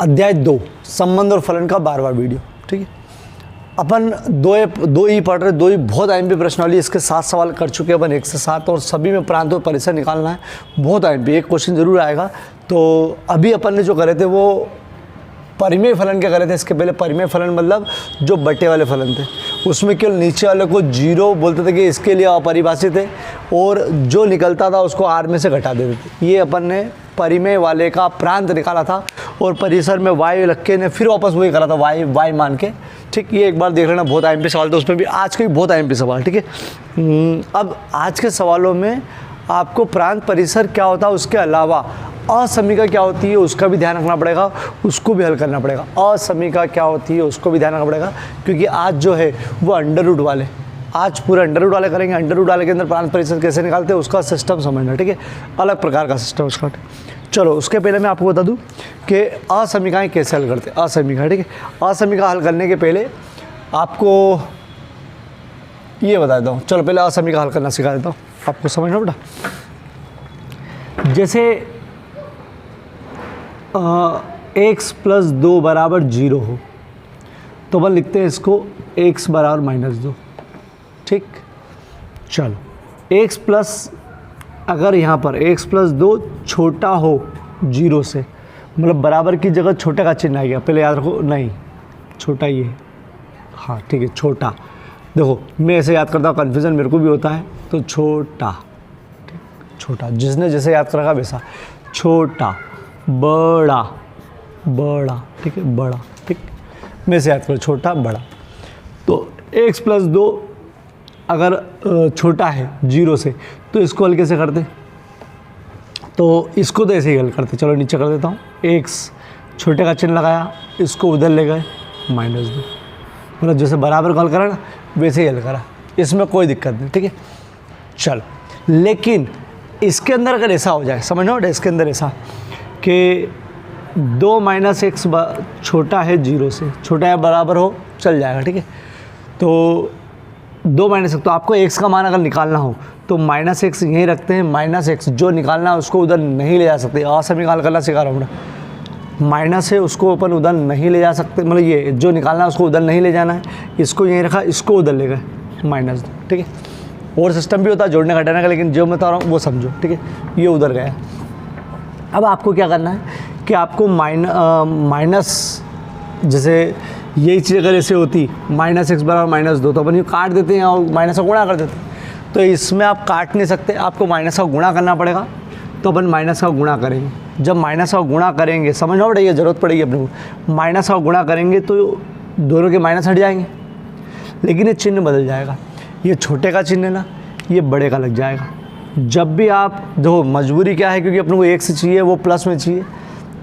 अध्याय 2 संबंध और फलन का 12वां वीडियो। ठीक है, अपन दो ही पढ़ रहे, दो ही बहुत IMP प्रश्नावली, इसके 7 सवाल कर चुके हैं अपन 1 से 7, और सभी में प्रांत और परिसर निकालना है। बहुत IMP, एक क्वेश्चन जरूर आएगा। तो अभी अपन ने जो करे थे वो परिमेय फलन क्या करे थे, इसके पहले परिमेय फलन मतलब जो बटे वाले फलन थे, उसमें केवल नीचे वाले को 0 बोलते थे कि इसके लिए अपरिभाषित है, और जो निकलता था उसको R में से घटा देते थे। ये अपन ने परिमेय वाले का प्रांत निकाला था, और परिसर में y रख के ने फिर वापस वही करा था y मान के। ठीक, ये एक बार देख लेना, बहुत IMP सवाल था उसमें भी, आज के भी बहुत IMP सवाल। ठीक है, अब आज के सवालों में आपको प्रांत परिसर क्या होता है, उसके अलावा असमीका क्या होती है उसका भी ध्यान रखना पड़ेगा, उसको भी हल करना पड़ेगा। असमीका क्या होती है उसको भी ध्यान रखना पड़ेगा, क्योंकि आज जो है वो अंडर रूट वाले, आज पूरे अंडर रूट वाले करेंगे। अंडर रूट वाले के अंदर प्रांत परिसर कैसे निकालते हैं उसका सिस्टम समझना। ठीक है, अलग प्रकार का सिस्टम उसका। चलो, उसके पहले मैं आपको बता दूं कि असमीकाएँ कैसे हल करते हैं। असमीका, ठीक है, असमीका हल करने के पहले आपको ये बता देता हूँ। चलो पहले असमीका हल करना सिखा देता हूँ, आपको समझना बेटा। जैसे x + 2 = 0 हो तो अपन लिखते हैं इसको x = -2। ठीक, चलो x प्लस, अगर यहाँ पर x + 2 छोटा हो 0 से, मतलब बराबर की जगह छोटे का चिन्ह आ गया, पहले याद रखो, नहीं छोटा ये, हाँ ठीक है छोटा। देखो मैं ऐसे याद करता हूँ, कन्फ्यूज़न मेरे को भी होता है, तो छोटा, ठीक, छोटा, जिसने जैसे याद कर रखा वैसा, छोटा, बड़ा, बड़ा, ठीक है, बड़ा, ठीक, मैं से याद करो, छोटा बड़ा। तो x + 2 अगर छोटा है 0 से, तो इसको हल कैसे करते, तो इसको तो ऐसे ही हल करते। चलो नीचे कर देता हूँ, x छोटे का चिन्ह लगाया, इसको उधर ले गए -2, मतलब जैसे बराबर का हल करा ना वैसे ही हल करा, इसमें कोई दिक्कत नहीं। ठीक है, चलो, लेकिन इसके अंदर अगर ऐसा हो जाए, समझो बेटा, इसके अंदर ऐसा कि 2 - x छोटा है 0 से, छोटा या बराबर हो चल जाएगा। ठीक है, तो 2 - x, तो आपको x का मान अगर निकालना हो तो -x यहीं रखते हैं, -x जो निकालना है उसको उधर नहीं ले जा सकते। असमीका हल करना सिखा रहा हूँ मैं, माइनस है उसको अपन उधर नहीं ले जा सकते, मतलब ये जो निकालना है उसको उधर नहीं ले जाना है, इसको यहीं रखा, इसको उधर ले गए -2। ठीक है, और सिस्टम भी होता है जोड़ने घटाने का, लेकिन जो मैं बता रहा हूँ वो समझो। ठीक है, ये उधर गया। अब आपको क्या करना है कि आपको माइनस, जैसे यही चीज़ अगर ऐसे होती -x = -2, तो अपन ये काट देते हैं और माइनस का गुणा कर देते हैं। तो इसमें आप काट नहीं सकते, आपको माइनस का गुणा करना पड़ेगा, तो अपन माइनस का गुणा करेंगे। जब माइनस का गुणा करेंगे, समझना पड़ेगा, ज़रूरत पड़ेगी अपने को, माइनस का गुणा करेंगे तो दोनों के माइनस हट जाएंगे, लेकिन ये चिन्ह बदल जाएगा, ये छोटे का चिन्ह है ना, ये बड़े का लग जाएगा। जब भी आप देखो, मजबूरी क्या है, क्योंकि अपने को x चाहिए, वो प्लस में चाहिए,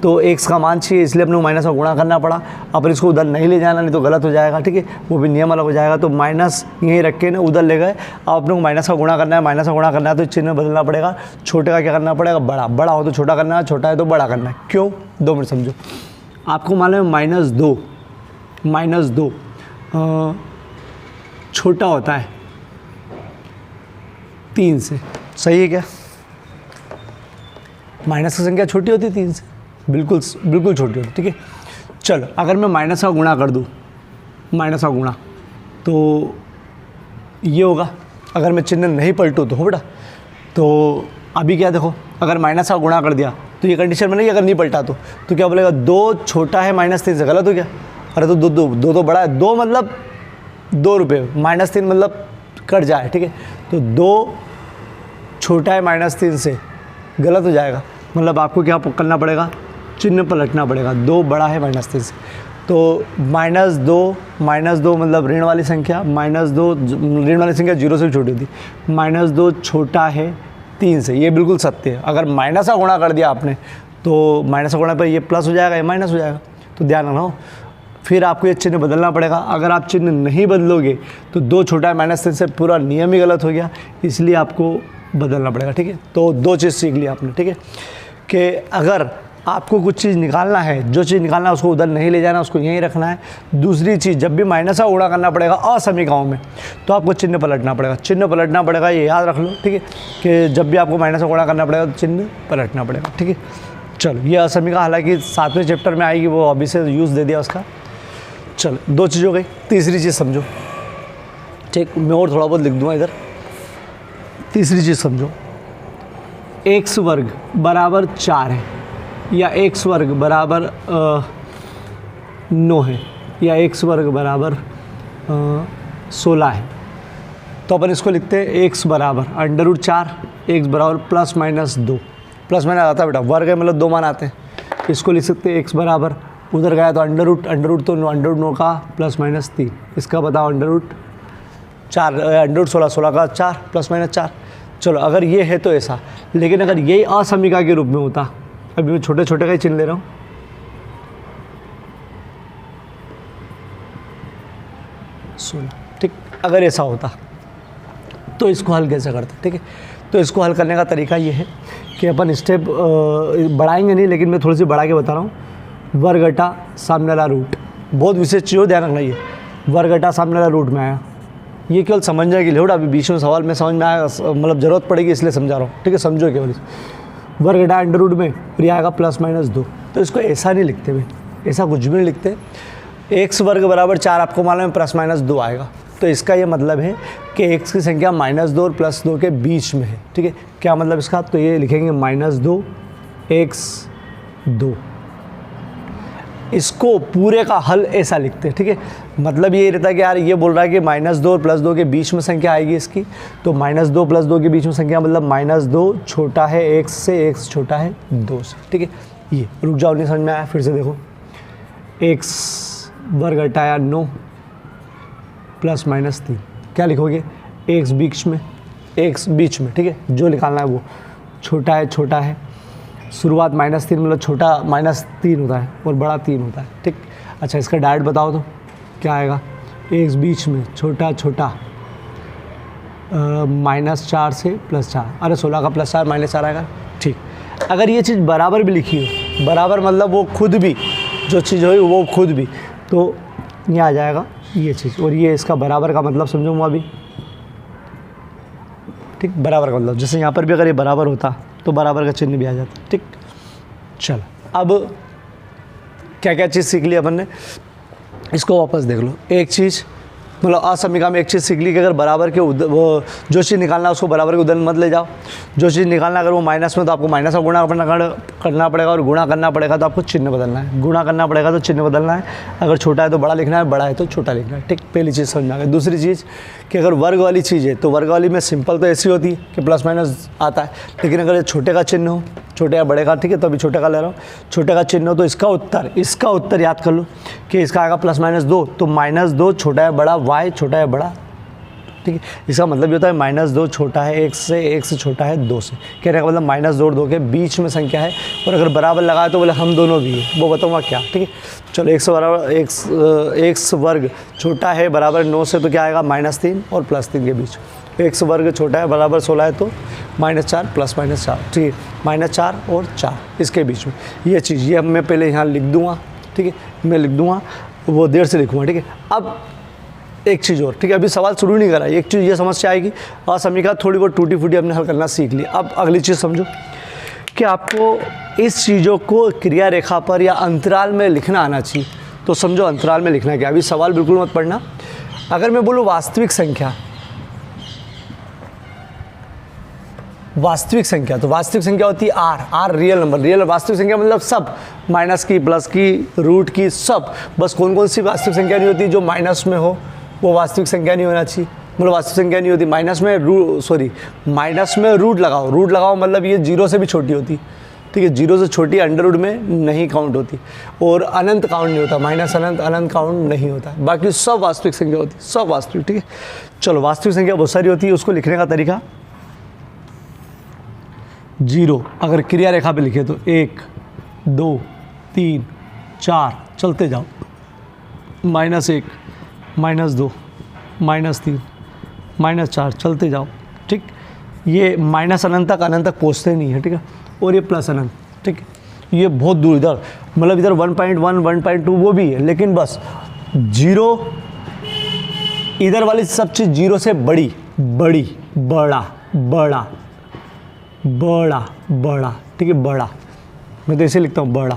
तो x का मान चाहिए, इसलिए अपने को माइनस का गुणा करना पड़ा। अपन इसको उधर नहीं ले जाना, नहीं तो गलत हो जाएगा। ठीक है, वो भी नियम अलग हो जाएगा। तो माइनस यहीं रख के ना उधर ले गए, अब अपने को माइनस का गुणा करना है, माइनस का गुणा करना है तो चिन्ह बदलना पड़ेगा। छोटे का क्या करना पड़ेगा, बड़ा, बड़ा हो तो छोटा करना है, छोटा है तो बड़ा करना है। क्यों, 2 मिनट समझो। आपको मालूम है -2 छोटा होता है 3 से, सही है क्या? माइनस की संख्या छोटी होती है 3 से, बिल्कुल बिल्कुल छोटी होती है। ठीक है, चलो अगर मैं माइनस का गुणा कर दूँ, माइनस का गुणा, तो ये होगा। अगर मैं चिन्ह नहीं पलटूँ तो हो बेटा, तो अभी क्या देखो, अगर माइनस का गुणा कर दिया तो ये कंडीशन बनेगी, अगर नहीं पलटा तो क्या बोलेगा, 2 छोटा है -3 से, गलत हो गया। अरे तो 2 तो बड़ा है, 2 मतलब 2 रुपये, -3 मतलब कट जाए। ठीक है, तो 2 छोटा है -3 से, गलत हो जाएगा, मतलब आपको क्या करना पड़ेगा, चिन्ह पलटना पड़ेगा। 2 बड़ा है -3 से, तो -2 मतलब ऋण वाली संख्या, -2 ऋण वाली संख्या 0 से भी छोटी होती, -2 छोटा है 3 से, ये बिल्कुल सत्य है। अगर माइनस का गुणा कर दिया आपने, तो माइनस का गुणा पर ये प्लस हो जाएगा, ये माइनस हो जाएगा, तो ध्यान रखना। फिर आपको ये चिन्ह बदलना पड़ेगा। अगर आप चिन्ह नहीं बदलोगे तो 2 छोटा है -3 से, पूरा नियम ही गलत हो गया, इसलिए आपको बदलना पड़ेगा। ठीक है, तो 2 चीज़ सीख लिया आपने। ठीक है, कि अगर आपको कुछ चीज़ निकालना है, जो चीज़ निकालना है उसको उधर नहीं ले जाना, उसको यहीं रखना है। दूसरी चीज़, जब भी माइनस का गुणा करना पड़ेगा असमीकाओं में, तो आपको चिन्ह पलटना पड़ेगा, चिन्ह पलटना पड़ेगा, ये याद रख लो। ठीक है, कि जब भी आपको माइनस का गुणा करना पड़ेगा तो चिन्ह पलटना पड़ेगा। ठीक है, चलो ये असमीका हालांकि 7वें चैप्टर में आएगी, वो अभी से यूज़ दे दिया उसका। चलो 2 चीज़ हो गई। तीसरी चीज़ समझो, ठीक, मैं और थोड़ा बहुत लिख दूंगा इधर। तीसरी चीज़ समझो, एक्स वर्ग बराबर 4 है, या एक्स वर्ग बराबर 9 है, या एक्स वर्ग बराबर 16 है। तो अपन इसको लिखते हैं एक्स बराबर √4, एक्स बराबर +-2। प्लस माइनस आता है बेटा, वर्ग है मतलब 2 मान आते हैं। इसको लिख सकते हैं एक्स बराबर, उधर गया तो अंडर रूट तो √9 का +-3, इसका बताओ √4 16 का 4 +-4। चलो अगर ये है तो ऐसा, लेकिन अगर यही असमीका के रूप में होता, अभी मैं छोटे छोटे का ही चिन्ह ले रहा हूँ, 16, ठीक, अगर ऐसा होता तो इसको हल कैसे करते, ठीक है। तो इसको हल करने का तरीका ये है कि अपन स्टेप बढ़ाएंगे नहीं, लेकिन मैं थोड़ी सी बढ़ा के बता रहा हूँ। वर्ग घटा सामने वाला रूट, बहुत विशेष चीज़ हो, ध्यान रखना। ये वर्ग घटा सामने वाला रूट में आया, ये केवल समझने के लिए, अभी बीच में सवाल में समझ में आया, मतलब ज़रूरत पड़ेगी इसलिए समझा रहा हूँ, ठीक है, समझो केवल। वर्ग घटा अंडर रूट में फिर ये आएगा +-2। तो इसको ऐसा नहीं लिखते भाई, ऐसा कुछ भी नहीं लिखते। एक्स वर्ग बराबर 4 आपको मालूम है +-2 आएगा, तो इसका ये मतलब है कि एक्स की संख्या -2 और +2 के बीच में है, ठीक है। क्या मतलब इसका, तो ये लिखेंगे -2 x 2। इसको पूरे का हल ऐसा लिखते हैं, ठीक है। मतलब ये रहता है कि यार ये बोल रहा है कि -2 और +2 के बीच में संख्या आएगी इसकी, तो -2 +2 के बीच में संख्या मतलब -2 छोटा है x से, x छोटा है 2 से, ठीक है। ये रुक जाओ, नहीं समझ में आया, फिर से देखो। x वर्ग घटाया 9 +-3, क्या लिखोगे, x बीच में, x बीच में, ठीक है, जो निकालना है वो छोटा है, शुरुआत -3 मतलब छोटा -3 होता है और बड़ा 3 होता है, ठीक। अच्छा इसका डायरेक्ट बताओ तो क्या आएगा, x बीच में छोटा -4 से +4, अरे 16 का +4 -4 आएगा, ठीक। अगर ये चीज़ बराबर भी लिखी हो, बराबर मतलब वो खुद भी, जो चीज़ हुई वो खुद भी, तो ये आ जाएगा ये चीज़, और ये इसका बराबर का मतलब समझूंगा अभी, ठीक। बराबर का मतलब जैसे यहाँ पर भी अगर ये बराबर होता तो बराबर का चिन्ह भी आ जाता, ठीक। चलो अब क्या क्या चीज़ सीख ली अपन ने, इसको वापस देख लो। एक चीज़ मतलब असमीका में एक चीज़ सीख ली कि अगर बराबर के वो जो चीज़ निकालना है उसको बराबर के उधर मत ले जाओ। जो चीज़ निकालना अगर वो माइनस में तो आपको माइनस का गुणा करना पड़ेगा, और गुणा करना पड़ेगा तो आपको चिन्ह बदलना है, गुणा करना पड़ेगा तो चिन्ह बदलना है। अगर छोटा है तो बड़ा लिखना है, बड़ा है तो छोटा लिखना है, ठीक। पहली चीज़ समझ में आ गई। दूसरी चीज़ कि अगर वर्ग वाली चीज़ है तो वर्ग वाली में सिंपल तो ऐसी होती है कि +- आता है, लेकिन अगर छोटे का चिन्ह हो, छोटे या बड़े का, ठीक है, तो अभी छोटे का ले रहा हूँ, छोटे का चिन्ह हो तो इसका उत्तर याद कर लो कि इसका आएगा +-2, तो -2 छोटा है बड़ा, y छोटा है बड़ा, ठीक है। इसका मतलब ये होता है -2 छोटा है x से छोटा है 2 से। कहने का मतलब -2 और 2 के बीच में संख्या है, और अगर बराबर लगाए तो बोले हम दोनों भी है, वो बताऊँगा क्या, ठीक है। चलो x वर्ग छोटा है बराबर 9 से, तो क्या आएगा -3 और +3 के बीच। x वर्ग छोटा है बराबर 16 है, तो -4 +-4, ठीक है, -4 और 4 इसके बीच में ये चीज़, ये मैं पहले यहाँ लिख दूँगा, ठीक है, मैं लिख दूँगा, वो देर से लिखूँगा, ठीक है। अब एक चीज़ और, ठीक है, अभी सवाल शुरू नहीं करा, एक चीज़ ये समस्या आएगी, असमीका थोड़ी बहुत टूटी फूटी हमने हल करना सीख ली। अब अगली चीज़ समझो कि आपको इस चीज़ों को क्रिया रेखा पर या अंतराल में लिखना आना चाहिए। तो समझो अंतराल में लिखना क्या, अभी सवाल बिल्कुल मत पढ़ना। अगर मैं बोलूँ वास्तविक संख्या, तो वास्तविक संख्या होती है r रियल नंबर, रियल वास्तविक संख्या मतलब सब, माइनस की, प्लस की, रूट की, सब। बस कौन कौन सी वास्तविक संख्या नहीं होती, जो माइनस में हो वो वास्तविक संख्या नहीं होना चाहिए, मतलब वास्तविक संख्या नहीं होती। माइनस में रूट लगाओ मतलब ये 0 से भी छोटी होती, ठीक है, 0 से छोटी अंडर रूट में नहीं काउंट होती, और अनंत काउंट नहीं होता, माइनस अनंत काउंट नहीं होता, बाकी सब वास्तविक संख्या होती, सब वास्तविक, ठीक है। चलो वास्तविक संख्या बहुत सारी होती है, उसको लिखने का तरीका 0 अगर क्रिया रेखा पे लिखे तो 1 2 3 4 चलते जाओ, -1 -2 -3 -4 चलते जाओ, ठीक। ये माइनस अनंत तक पहुँचते नहीं है, ठीक है, और ये प्लस अनंत, ठीक। ये बहुत दूर इधर, मतलब इधर 1.1 1.2 वो भी है, लेकिन बस 0 इधर वाली सब चीज़ 0 से बड़ी, बड़ा, ठीक है, बड़ा, मैं तो इसे लिखता हूँ बड़ा,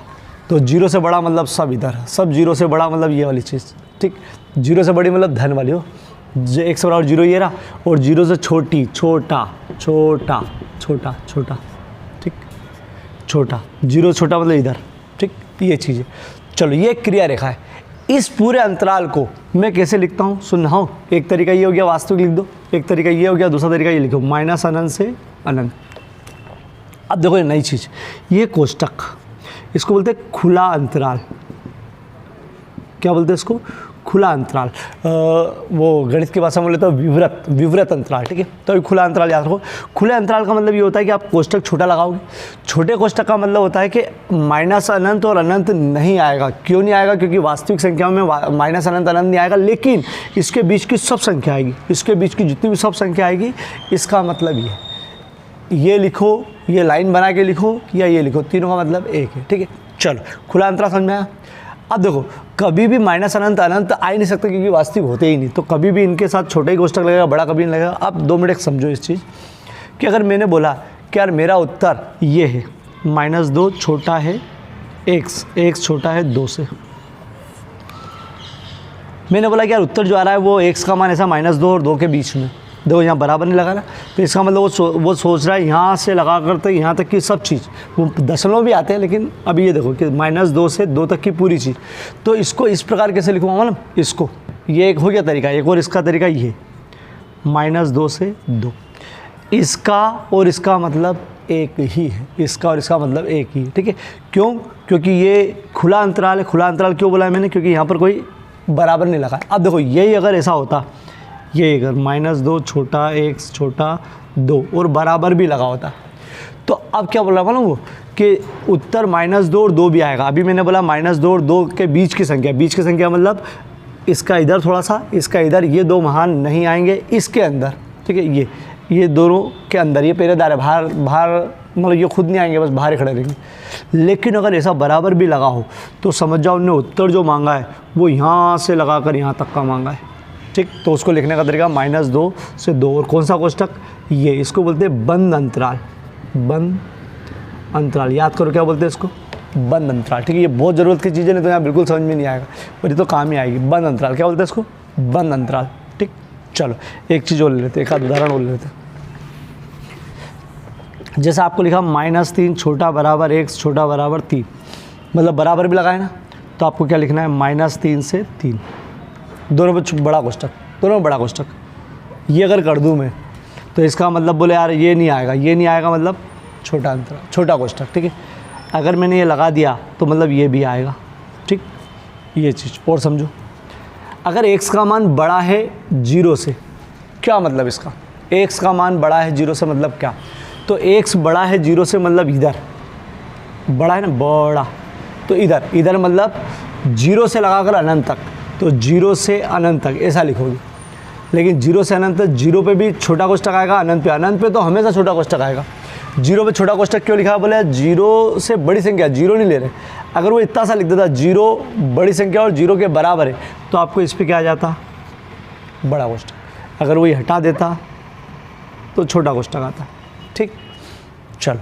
तो 0 से बड़ा मतलब सब इधर, सब 0 से बड़ा मतलब ये वाली चीज़, ठीक। 0 से बड़ी मतलब धन वाली हो, x बराबर 0 ये रहा, और 0 से छोटी छोटा छोटा छोटा छोटा, ठीक, छोटा, 0 छोटा मतलब इधर, ठीक, ये चीज़ है। चलो ये क्रिया रेखा है। इस पूरे अंतराल को मैं कैसे लिखता हूँ सुनना हो। एक तरीका ये हो गया वास्तविक लिख दो, एक तरीका ये हो गया, दूसरा तरीका ये लिखो माइनस अनंत से अनंत। अब देखो ये नई चीज़, ये कोष्टक, इसको बोलते हैं खुला अंतराल। क्या बोलते हैं इसको? खुला अंतराल। वो गणित की भाषा में बोले तो विवृत अंतराल, ठीक है। तो खुला अंतराल याद रखो। खुले अंतराल का मतलब ये होता है कि आप कोष्टक छोटा लगाओगे। छोटे कोष्टक का मतलब होता है कि माइनस अनंत और अनंत नहीं आएगा। क्यों नहीं आएगा? क्योंकि वास्तविक संख्याओं में माइनस अनंत अनंत नहीं आएगा, लेकिन इसके बीच की सब संख्या आएगी, इसके बीच की जितनी भी सब संख्या आएगी, इसका मतलब ये लिखो, ये लाइन बना के लिखो या ये लिखो, तीनों का मतलब एक है, ठीक है। चलो खुला अंतराल समझ में आया। अब देखो कभी भी माइनस अनंत अनंत आ ही नहीं सकते क्योंकि वास्तविक होते ही नहीं, तो कभी भी इनके साथ छोटा ही कोष्टक लगेगा, बड़ा कभी नहीं लगेगा। अब 2 मिनट समझो इस चीज़ कि अगर मैंने बोला कि यार मेरा उत्तर ये है, -2 छोटा है x छोटा है 2 से। मैंने बोला कि यार उत्तर जो आ रहा है वो x का मान ऐसा -2 और 2 के बीच में, देखो यहाँ बराबर नहीं लगा ना, तो इसका मतलब वो सोच रहा है यहाँ से लगा करते यहाँ तक की सब चीज़, वो दशमलव भी आते हैं, लेकिन अभी ये देखो कि -2 से 2 तक की पूरी चीज़। तो इसको इस प्रकार कैसे लिखूँगा मालूम? इसको, ये एक हो गया तरीका, एक और इसका तरीका ये -2 से 2, इसका और इसका मतलब एक ही है, इसका और इसका मतलब एक ही है, ठीक है। क्यों? क्योंकि ये खुला अंतराल है। खुला अंतराल क्यों बोला है मैंने? क्योंकि यहाँ पर कोई बराबर नहीं लगा। अब देखो यही अगर ऐसा होता, ये अगर -2 छोटा x छोटा 2 और बराबर भी लगा होता, तो अब क्या बोला मालूम वो कि उत्तर -2 और 2 भी आएगा। अभी मैंने बोला -2 और 2 के बीच की संख्या, बीच की संख्या मतलब इसका इधर थोड़ा सा, इसका इधर, ये 2 महान नहीं आएंगे इसके अंदर, ठीक है। ये दोनों के अंदर, ये पहरेदार है, बाहर मतलब ये खुद नहीं आएंगे, बस बाहर ही खड़े रहेंगे। लेकिन अगर ऐसा बराबर भी लगा हो तो समझ जाओ उन्होंने उत्तर जो मांगा है वो यहाँ से लगा कर यहाँ तक का मांगा है, ठीक। तो उसको लिखने का तरीका -2 से 2, और कौन सा कोष्टक? ये, इसको बोलते हैं बंद अंतराल। बंद अंतराल याद करो, क्या बोलते हैं इसको? बंद अंतराल, ठीक है। ये बहुत ज़रूरत की चीज़ें, नहीं तो यहाँ बिल्कुल समझ में नहीं आएगा, पर ये तो काम ही आएगी। बंद अंतराल, क्या बोलते हैं इसको? बंद अंतराल, ठीक। चलो एक चीज़ और ले लेते हैं, एक आध उदाहरण और ले लेते हैं। जैसे आपको लिखा -3 छोटा बराबर x छोटा बराबर 3, मतलब बराबर भी लगाए ना, तो आपको क्या लिखना है? -3 से 3, दोनों में बड़ा कोष्टक, दोनों में बड़ा कोष्टक। ये अगर कर दूँ मैं तो इसका मतलब बोले यार ये नहीं आएगा, ये नहीं आएगा मतलब छोटा अंतराल, छोटा कोष्टक, ठीक है। अगर मैंने ये लगा दिया तो मतलब ये भी आएगा, ठीक। ये चीज़ और समझो, अगर x का मान बड़ा है 0 से, क्या मतलब इसका? x का मान बड़ा है 0 से मतलब क्या? तो x बड़ा है 0 से मतलब इधर बड़ा है ना, बड़ा, तो इधर मतलब 0 से लगाकर अनंत तक, तो 0 से अनंत तक ऐसा लिखोगे। लेकिन 0 से अनंत तक 0 पे भी छोटा कोष्टक आएगा, अनंत पे तो हमेशा छोटा कोष्टक आएगा। 0 पे छोटा कोष्टक क्यों लिखा है? बोले 0 से बड़ी संख्या, 0 नहीं ले रहे। अगर वो इतना सा लिख देता 0 बड़ी संख्या और 0 के बराबर है, तो आपको इस पर क्या आ जाता? बड़ा कोष्टक। अगर वही हटा देता तो छोटा कोष्टक आता, ठीक। चलो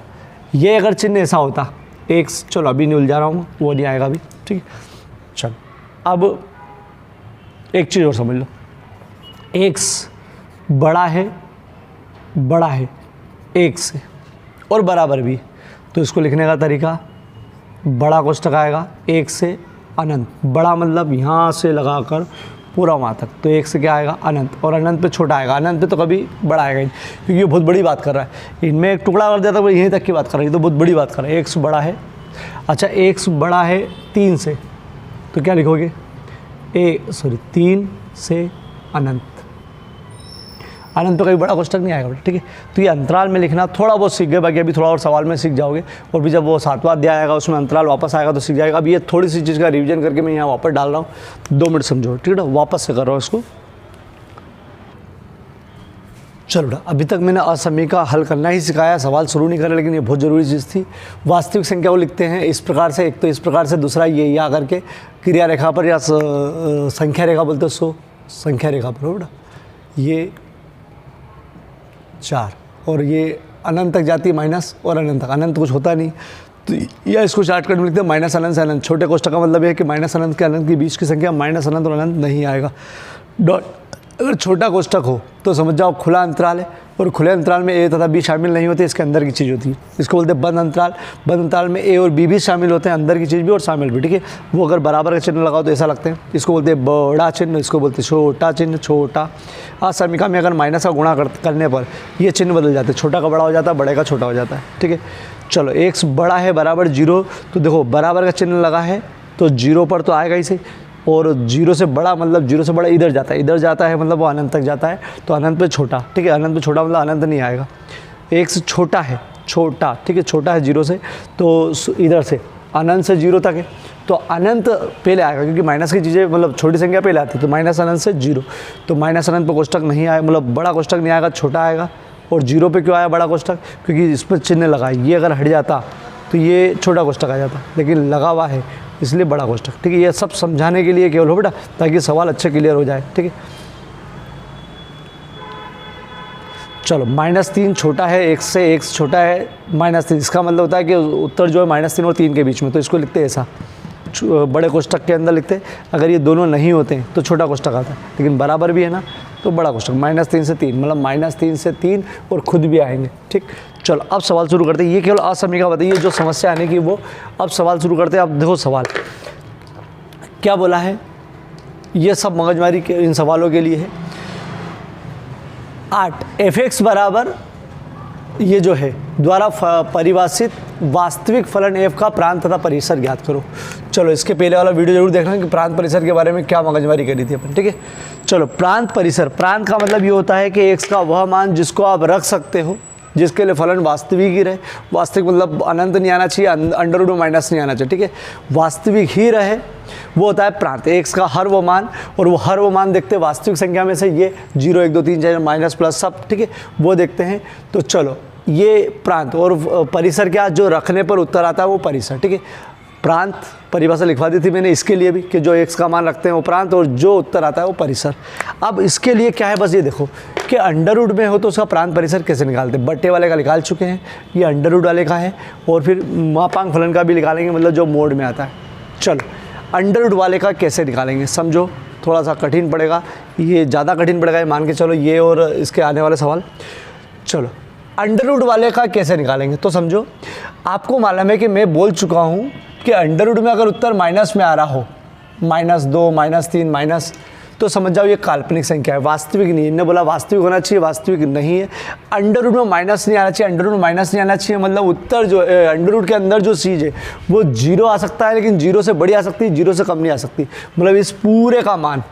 ये अगर चिन्ह ऐसा होता x, चलो अभी नहीं उलझा रहा हूँ, वो नहीं आएगा अभी, ठीक। चलो अब एक चीज़ और समझ लो, x बड़ा है एक से और बराबर भी, तो इसको लिखने का तरीका बड़ा कोष्टक आएगा 1 से अनंत। बड़ा मतलब यहाँ से लगाकर पूरा वहाँ तक, तो 1 से क्या आएगा? अनंत, और अनंत पे छोटा आएगा। अनंत पे तो कभी बड़ा आएगा ही, क्योंकि ये बहुत बड़ी बात कर रहा है। इनमें एक टुकड़ा कर देता है, यहीं तक की बात कर रहा है, ये तो बहुत बड़ी बात कर रहा है। x बड़ा है, अच्छा x बड़ा है 3 से, तो क्या लिखोगे? 3 से अनंत। अनंत तो कभी बड़ा कोष्टक नहीं आएगा, ठीक है। तो ये अंतराल में लिखना थोड़ा बहुत सीख गए, बाकी अभी थोड़ा और सवाल में सीख जाओगे, और भी जब वो 7वां अध्याय आएगा उसमें अंतराल वापस आएगा तो सीख जाएगा। अब ये थोड़ी सी चीज़ का रिवीजन करके मैं यहाँ वापस डाल रहा हूँ, 2 मिनट समझो, ठीक है। वापस से कर रहा हूँ इसको। चलो अभी तक मैंने असमय का हल करना ही सिखाया, सवाल शुरू नहीं करा, लेकिन ये बहुत ज़रूरी चीज़ थी। वास्तविक संख्या को लिखते हैं इस प्रकार से, एक तो इस प्रकार से, दूसरा ये या करके क्रिया रेखा पर या संख्या रेखा बोलते हैं उसको, संख्या रेखा पर, बेटा ये 4 और ये अनंत तक जाती है माइनस, और अनंत तक, अनंत कुछ होता नहीं, तो या इसको शॉर्टकट में लिखते हैं माइनस अनंत से अनंत। छोटे कोष्ठक का मतलब है कि माइनस अनंत के अनंत के बीच की संख्या माइनस अनंत और अनंत नहीं आएगा। डॉट अगर छोटा कोष्ठक हो तो समझ जाओ खुला अंतराल है, और खुले अंतराल में ए तथा बी शामिल नहीं होते, इसके अंदर की चीज़ होती है। इसको बोलते हैं बंद अंतराल। बंद अंतराल में ए और बी भी शामिल होते हैं, अंदर की चीज़ भी और शामिल भी, ठीक है। वो अगर बराबर का चिन्ह लगाओ तो ऐसा लगते हैं। इसको बोलते हैं बड़ा चिन्ह, इसको बोलते हैं छोटा चिन्ह। छोटा असमीका में अगर माइनस का गुणा करने पर ये चिन्ह बदल जाते हैं, छोटा का बड़ा हो जाता है, बड़े का छोटा हो जाता है, ठीक है। चलो एक्स बड़ा है बराबर 0, तो देखो बराबर का चिन्ह लगा है तो 0 पर तो आएगा ही सही, और 0 से बड़ा मतलब 0 से बड़ा इधर जाता है, इधर जाता है मतलब वो अनंत तक जाता है, तो अनंत पे छोटा, ठीक है। अनंत पे छोटा मतलब अनंत नहीं आएगा। एक्स छोटा है, छोटा, ठीक है, छोटा है 0 से, तो इधर से अनंत से 0 तक है, तो अनंत पहले आएगा, क्योंकि माइनस की चीज़ें मतलब छोटी संख्या पहले आती है, तो माइनस अनंत से 0, तो माइनस अनंत पर कोष्ठक नहीं आएगा, मतलब बड़ा कोष्ठक नहीं आएगा, छोटा आएगा। और 0 पे क्यों आया बड़ा कोष्ठक? क्योंकि इस पर चिन्ह लगा है, ये अगर हट जाता तो ये छोटा कोष्ठक आ जाता, लेकिन लगा हुआ है इसलिए बड़ा कोष्ठक, ठीक है। ये सब समझाने के लिए केवल हो बेटा, ताकि सवाल अच्छे क्लियर हो जाए, ठीक है। चलो -3 छोटा है x से, x छोटा है -3, इसका मतलब होता है कि उत्तर जो है -3 और 3 के बीच में, तो इसको लिखते हैं ऐसा, बड़े कोष्ठक के अंदर लिखते हैं। अगर ये दोनों नहीं होते हैं तो छोटा कोष्ठक आता है, लेकिन बराबर भी है ना तो बड़ा कोष्ठक। -3 से 3 मतलब -3 से 3 और खुद भी आएंगे, ठीक। चलो अब सवाल शुरू करते हैं। ये केवल असमीका बताइए जो समस्या आने की वो। अब सवाल शुरू करते हैं। अब देखो सवाल क्या बोला है, ये सब मगजमारी के इन सवालों के लिए है। 8 f(x) बराबर ये जो है द्वारा परिभाषित वास्तविक फलन f का प्रांत तथा परिसर ज्ञात करो। चलो इसके पहले वाला वीडियो जरूर देखना कि प्रांत परिसर के बारे में क्या मगजमारी करी थी अपन, ठीक है। चलो प्रांत परिसर, प्रांत का मतलब ये होता है कि x का वह मान जिसको आप रख सकते हो, जिसके लिए फलन वास्तविक ही रहे। वास्तविक मतलब अनंत नहीं आना चाहिए, अंडर रूट में माइनस नहीं आना चाहिए, ठीक है। वास्तविक ही रहे वो होता है प्रांत। एक्स का हर वो मान, और वो हर वो मान देखते हैं वास्तविक संख्या में से, ये 0 1 2 3 4 माइनस प्लस सब, ठीक है, वो देखते हैं। तो चलो ये प्रांत, और परिसर क्या जो रखने पर उत्तर आता है वो परिसर, ठीक है। प्रांत परिभाषा लिखवा दी थी मैंने इसके लिए भी कि जो एक्स का मान रखते हैं वो प्रांत, और जो उत्तर आता है वो परिसर। अब इसके लिए क्या है, बस ये देखो कि अंडर रूट में हो तो उसका प्रांत परिसर कैसे निकालते हैं। बट्टे वाले का निकाल चुके हैं, ये अंडर रूट वाले का है, और फिर मापांक फलन का भी निकालेंगे, मतलब जो मोड में आता है। चलो अंडर रूट वाले का कैसे निकालेंगे समझो, थोड़ा सा कठिन पड़ेगा, ये ज़्यादा कठिन पड़ेगा, ये मान के चलो ये और इसके आने वाले सवाल। चलो अंडर रूट वाले का कैसे निकालेंगे तो समझो, आपको मालूम है कि मैं बोल चुका हूँ कि अंडर रूट में अगर उत्तर माइनस में आ रहा हो, -2 -3 माइनस, तो समझ जाओ ये काल्पनिक संख्या है, वास्तविक नहीं। इन्होंने बोला वास्तविक होना चाहिए, वास्तविक नहीं है। अंडर रूट में माइनस नहीं आना चाहिए, अंडर रूट में माइनस नहीं आना चाहिए, मतलब उत्तर जो अंडर रूट के अंदर जो चीज़ है वो 0 आ सकता है, लेकिन 0 से बड़ी आ सकती है, 0 से कम नहीं आ सकती। मतलब इस पूरे का मान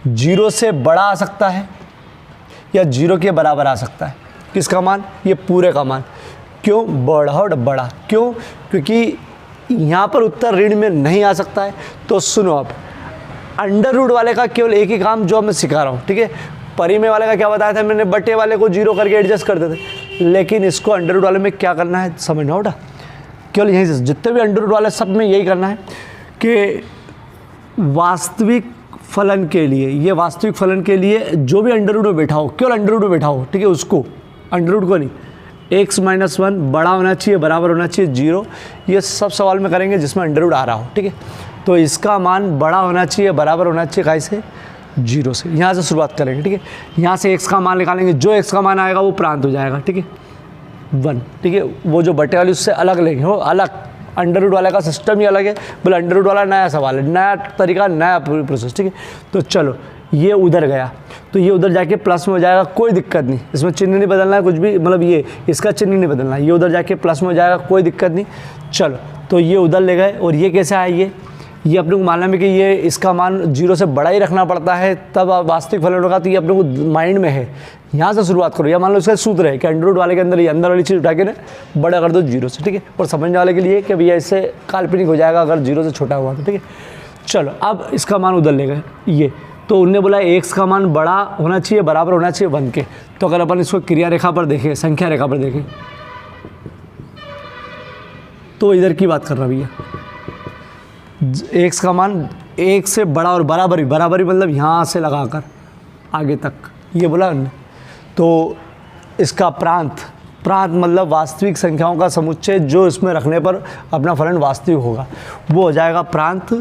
0 से बड़ा आ सकता है या 0 के बराबर आ सकता है। किसका मान? ये पूरे का मान। क्यों? बड़ा और बड़ा। क्यों? क्योंकि यहाँ पर उत्तर ऋण में नहीं आ सकता है। तो सुनो, अब अंडर रूट वाले का केवल एक ही काम जो मैं सिखा रहा हूँ, ठीक है। परिमेय वाले का क्या बताया था मैंने, बटे वाले को 0 करके एडजस्ट कर देते, लेकिन इसको अंडर रूट वाले में क्या करना है समझना बेटा। केवल यहीं से जितने भी अंडर रूट वाले सब में यही करना है कि वास्तविक फलन के लिए, ये वास्तविक फलन के लिए जो भी अंडर रूट में बैठा हो, केवल अंडर रूट में बैठा हो, ठीक है, उसको, अंडर रूट को नहीं, x-1 बड़ा होना चाहिए, बराबर होना चाहिए 0। ये सब सवाल में करेंगे जिसमें अंडर रूट आ रहा हो, ठीक है। तो इसका मान बड़ा होना चाहिए, बराबर होना चाहिए कैसे? 0 से। यहाँ से शुरुआत करेंगे, ठीक है। यहाँ से x का मान निकालेंगे, जो x का मान आएगा वो प्रांत हो जाएगा, ठीक है, 1, ठीक है। वो जो बटे वाली उससे अलग लेंगे, हो अलग, अंडर रूट वाले का सिस्टम ही अलग है। बोले अंडर रूट वाला नया सवाल है, नया तरीका, नया प्रोसेस, ठीक है। तो चलो ये उधर गया तो ये उधर जाके प्लस में हो जाएगा, कोई दिक्कत नहीं, इसमें चिन्ह नहीं बदलना है कुछ भी, मतलब ये इसका चिन्ह नहीं बदलना है, ये उधर जाके प्लस में हो जाएगा, कोई दिक्कत नहीं। चलो तो ये उधर ले गए, और ये कैसे आया, ये अपने को मालूम है कि ये इसका मान 0 से बड़ा ही रखना पड़ता है तब वास्तविक फलन होगा, तो ये अपने को माइंड में है। यहाँ से शुरुआत करो, या मान लो इसका सूत्र है कि अंडर रूट वाले के अंदर ये अंदर वाली चीज़ उठा के ना बड़ा कर दो 0 से, ठीक है। और समझने वाले के लिए कि भैया इससे काल्पनिक हो जाएगा अगर 0 से छोटा हुआ तो, ठीक है। चलो अब इसका मान उधर ले गए, ये तो उनने बोला x का मान बड़ा होना चाहिए, बराबर होना चाहिए 1 के। तो अगर अपन इसको क्रिया रेखा पर देखें, संख्या रेखा पर देखें, तो इधर की बात कर रहा भैया, x का मान 1 से बड़ा और बराबर ही मतलब यहाँ से लगाकर आगे तक, ये बोला हमने। तो इसका प्रांत प्रांत मतलब वास्तविक संख्याओं का समुच्चय जो इसमें रखने पर अपना फलन वास्तविक होगा, वो हो जाएगा प्रांत।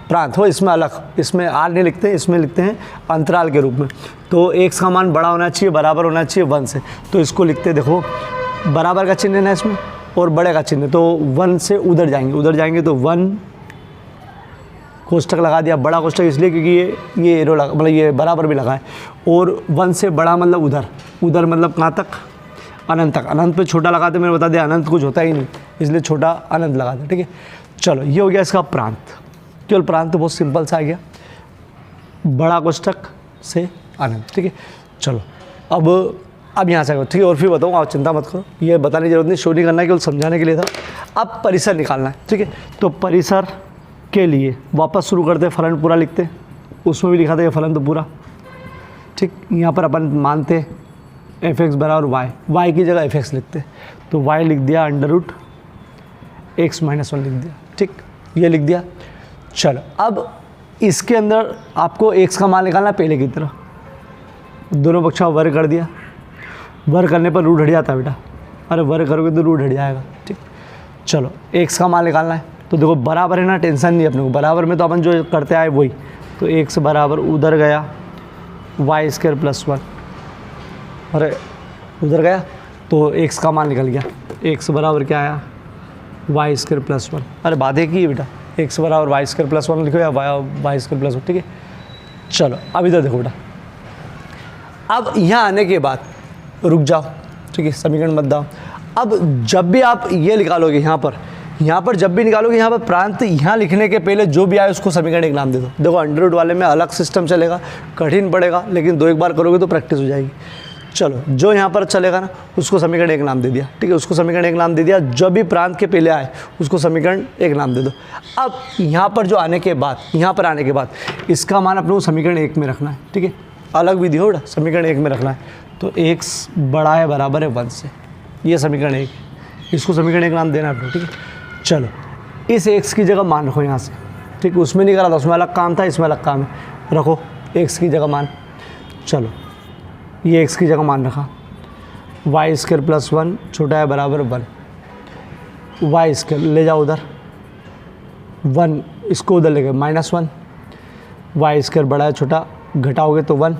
प्रांत हो इसमें अलग, इसमें आर नहीं लिखते हैं, इसमें लिखते हैं अंतराल के रूप में। तो x का मान बड़ा होना चाहिए, बराबर होना चाहिए 1 से, तो इसको लिखते देखो बराबर का चिन्ह है ना इसमें और बड़े का चिन्ह, तो 1 से उधर जाएंगे तो 1 कोष्टक लगा दिया, बड़ा कोष्टक इसलिए क्योंकि ये एरो लगा, मतलब ये बराबर भी लगा है, और 1 से बड़ा मतलब उधर मतलब कहाँ तक, अनंत तक। अनंत पे छोटा लगाते, मैंने बता दिया अनंत कुछ होता ही नहीं, इसलिए छोटा अनंत लगाते। ठीक है, चलो ये हो गया इसका प्रांत। केवल प्रांत तो बहुत सिंपल सा आ गया, बड़ा कोष्टक से अनंत। ठीक है, चलो अब यहाँ से आएगा। ठीक है, और फिर बताऊँ, आप चिंता मत करो, ये बताने की जरूरत नहीं, शो नहीं करना है, केवल समझाने के लिए था। अब परिसर निकालना है। ठीक है, तो परिसर के लिए वापस शुरू करते हैं, फलन पूरा लिखते हैं, उसमें भी लिखा था ये फलन तो पूरा। ठीक, यहाँ पर अपन मानते f(x) बराबर y की जगह f(x) लिखते, तो y लिख दिया √x-1 लिख दिया। ठीक, ये लिख दिया। चलो अब इसके अंदर आपको x का मान निकालना पहले की तरह, दोनों पक्षों का वर्ग कर दिया, वर्ग करने पर रूट हट जाता है बेटा, अरे वर्ग करोगे तो रूट हट जाएगा। ठीक, चलो x का मान निकालना है, तो देखो बराबर है ना, टेंशन नहीं अपने को, बराबर में तो अपन जो करते आए वही, तो x बराबर उधर गया y² + 1, अरे उधर गया तो x का मान निकल गया, x बराबर क्या आया y² + 1, अरे बात एक ही है बेटा, x बराबर y² + 1 लिखो या y² + 1। ठीक है, चलो अब इधर देखो बेटा, अब यहाँ आने के बाद रुक जाओ। ठीक है, समीकरण मत दाओ। अब जब भी आप ये निकालोगे यहाँ पर जब भी निकालोगे, यहाँ पर प्रांत यहाँ लिखने के पहले जो भी आए उसको समीकरण एक नाम दे दो। देखो अंडर वाले में अलग सिस्टम चलेगा, कठिन पड़ेगा, लेकिन 2 एक बार करोगे तो प्रैक्टिस हो जाएगी। चलो जो यहाँ पर चलेगा ना उसको समीकरण एक नाम दे दिया। ठीक है, उसको समीकरण एक नाम दे दिया, जब भी प्रांत के पहले आए उसको समीकरण एक नाम दे दो। अब यहाँ पर जो आने के बाद इसका मान अपने को समीकरण 1 में रखना है। ठीक है, अलग विधि हो बेटा, समीकरण 1 में रखना है, तो x बड़ा है बराबर है 1 से, ये समीकरण 1, इसको समीकरण 1 नाम देना है। ठीक है, चलो इस x की जगह मान रखो यहाँ से। ठीक है, उसमें नहीं करा था, उसमें अलग काम था, इसमें अलग काम है, रखो x की जगह मान। चलो ये x की जगह मान रखा, y² + 1 छोटा है बराबर 1, y² ले जाओ उधर 1, इसको उधर ले गए -1, y² बड़ा है छोटा, घटाओगे तो 1।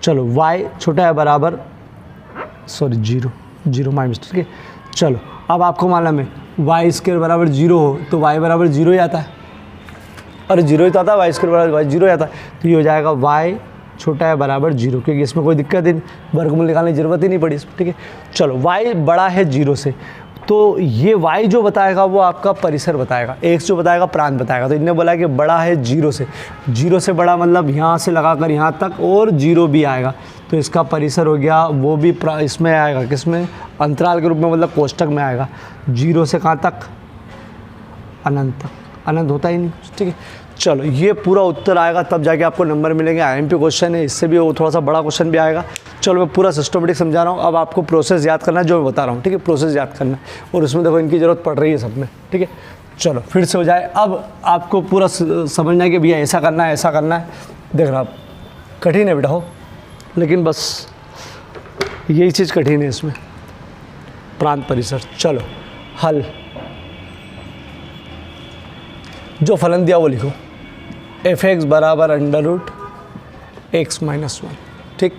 चलो y छोटा है बराबर 0 माइनस। ठीक है, चलो अब आपको मालूम है y² बराबर 0 हो तो y बराबर 0 ही आता है, अरे 0 ही तो आता है, y² बराबर 0 ही आता है, तो ये हो जाएगा y छोटा है बराबर 0, क्योंकि इसमें कोई दिक्कत ही नहीं, वर्गमूल निकालने की ज़रूरत ही नहीं पड़ी इसमें। ठीक है, चलो y बड़ा है 0 से, तो ये y जो बताएगा वो आपका परिसर बताएगा, x जो बताएगा प्रांत बताएगा। तो इन्होंने बोला कि बड़ा है 0 से बड़ा मतलब यहाँ से लगाकर यहाँ तक और 0 भी आएगा, तो इसका परिसर हो गया, वो भी इसमें आएगा, किसमें, अंतराल के रूप में, मतलब कोष्टक में आएगा। 0 से कहाँ तक, अनंत तक, अनंत होता ही नहीं। ठीक है, चलो ये पूरा उत्तर आएगा तब जाके आपको नंबर मिलेंगे। IMP क्वेश्चन है, इससे भी वो थोड़ा सा बड़ा क्वेश्चन भी आएगा। चलो मैं पूरा सिस्टमेटिक समझा रहा हूँ, अब आपको प्रोसेस याद करना है जो मैं बता रहा हूँ। ठीक है, प्रोसेस याद करना है, और उसमें देखो इनकी ज़रूरत पड़ रही है सब में। ठीक है, चलो फिर से हो जाए। अब आपको पूरा समझना है कि भैया ऐसा करना है, ऐसा करना है। देख रहा, कठिन है बेटा हो, लेकिन बस यही चीज़ कठिन है इसमें, प्रांत परिसर। चलो हल, जो फलन दिया वो लिखो, f(x) बराबर √x-1। ठीक,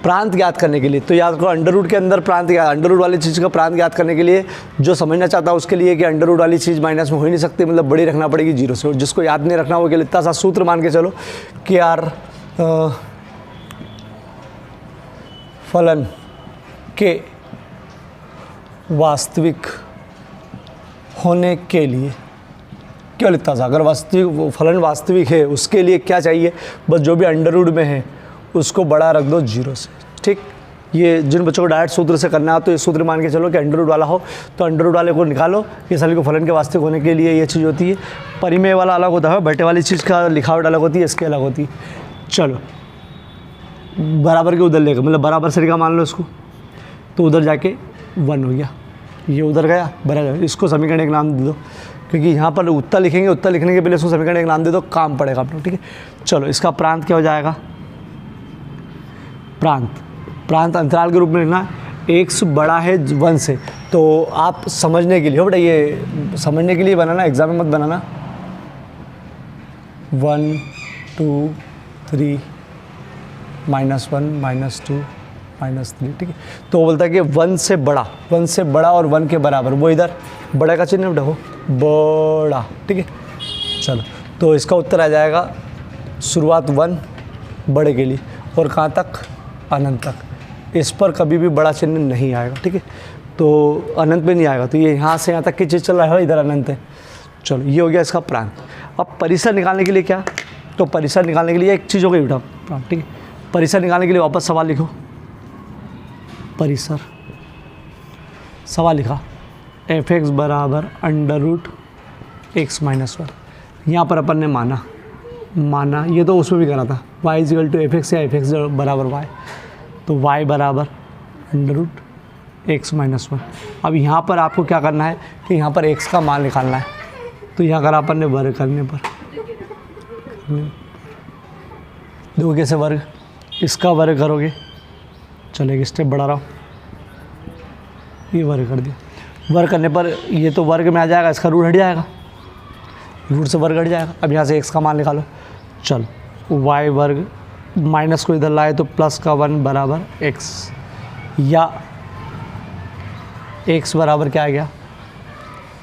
प्रांत ज्ञात करने के लिए तो याद करो अंडर रूट के अंदर प्रांत, अंडर रूट वाली चीज़ का प्रांत ज्ञात करने के लिए जो समझना चाहता है उसके लिए कि अंडर रूट वाली चीज़ माइनस में हो ही नहीं सकती, मतलब बड़ी रखना पड़ेगी 0 से। और जिसको याद नहीं रखना वो के लिए इतना सा सूत्र मान के चलो कि यार फलन के वास्तविक होने के लिए केवल इतना सा, अगर वास्तविक फलन वास्तविक है उसके लिए क्या चाहिए, बस जो भी अंडर रूट में है उसको बड़ा रख दो 0 से। ठीक, ये जिन बच्चों को डायरेक्ट सूत्र से करना है तो ये सूत्र मान के चलो कि अंडर रूट वाला हो तो अंडर रूट वाले को निकालो, ये सभी को फलन के वास्तविक होने के लिए ये चीज़ होती है। परिमेय वाला अलग होता है, बटे वाली चीज़ का लिखावट अलग होती है, इसके अलग होती है। चलो बराबर के उधर लेकर, मतलब बराबर से का मान लो इसको, तो उधर जाके 1 हो गया, ये उधर गया बराबर, इसको समीकरण एक नाम दे दो, क्योंकि यहाँ पर उत्तर लिखेंगे, उत्तर लिखने के पहले इसको समीकरण एक नाम दे दो, काम पड़ेगा अपना। ठीक है, चलो इसका प्रांत क्या हो जाएगा, प्रांत अंतराल के रूप में लिखना है, x बड़ा है 1 से, तो आप समझने के लिए हो बेटा, ये समझने के लिए बनाना, एग्जाम में मत बनाना। 1 2 3 -1 -2 -3, ठीक है। तो वो बोलता है कि 1 से बड़ा और 1 के बराबर, वो इधर बड़ा का चिन्ह देखो, बड़ा, ठीक है। चलो, तो इसका उत्तर आ जाएगा शुरुआत 1 बड़े के लिए और कहाँ तक, अनंत तक। इस पर कभी भी बड़ा चिन्ह नहीं आएगा, ठीक है। तो अनंत में नहीं आएगा, तो ये यहाँ से यहाँ तक की चीज़ चल रहा है, इधर अनंत है। चलो, ये हो गया इसका प्रांत। अब परिसर निकालने के लिए क्या, तो परिसर निकालने के लिए एक चीज़ हो गई बेटा प्रांत, ठीक है। परिसर निकालने के लिए वापस सवाल लिखो, परिसर सवाल लिखा f(x) बराबर √x - 1। यहाँ पर अपन ने माना, ये तो उसमें भी करा था, y = f(x) या f(x) बराबर y, तो y बराबर √x - 1। अब यहाँ पर आपको क्या करना है कि यहाँ पर x का मान निकालना है, तो यहाँ करा अपन ने वर्ग करने पर, देखो कैसे वर्ग, इसका वर्ग करोगे, चलो एक स्टेप बढ़ा रहा हूँ, ये वर्ग कर दिया। वर्ग करने पर ये तो वर्ग में आ जाएगा, इसका रूट हट जाएगा, रूट से वर्ग हट जाएगा। अब यहाँ से x का मान निकालो, चलो y वर्ग माइनस को इधर लाए तो प्लस का 1 बराबर x, या x बराबर क्या आ गया,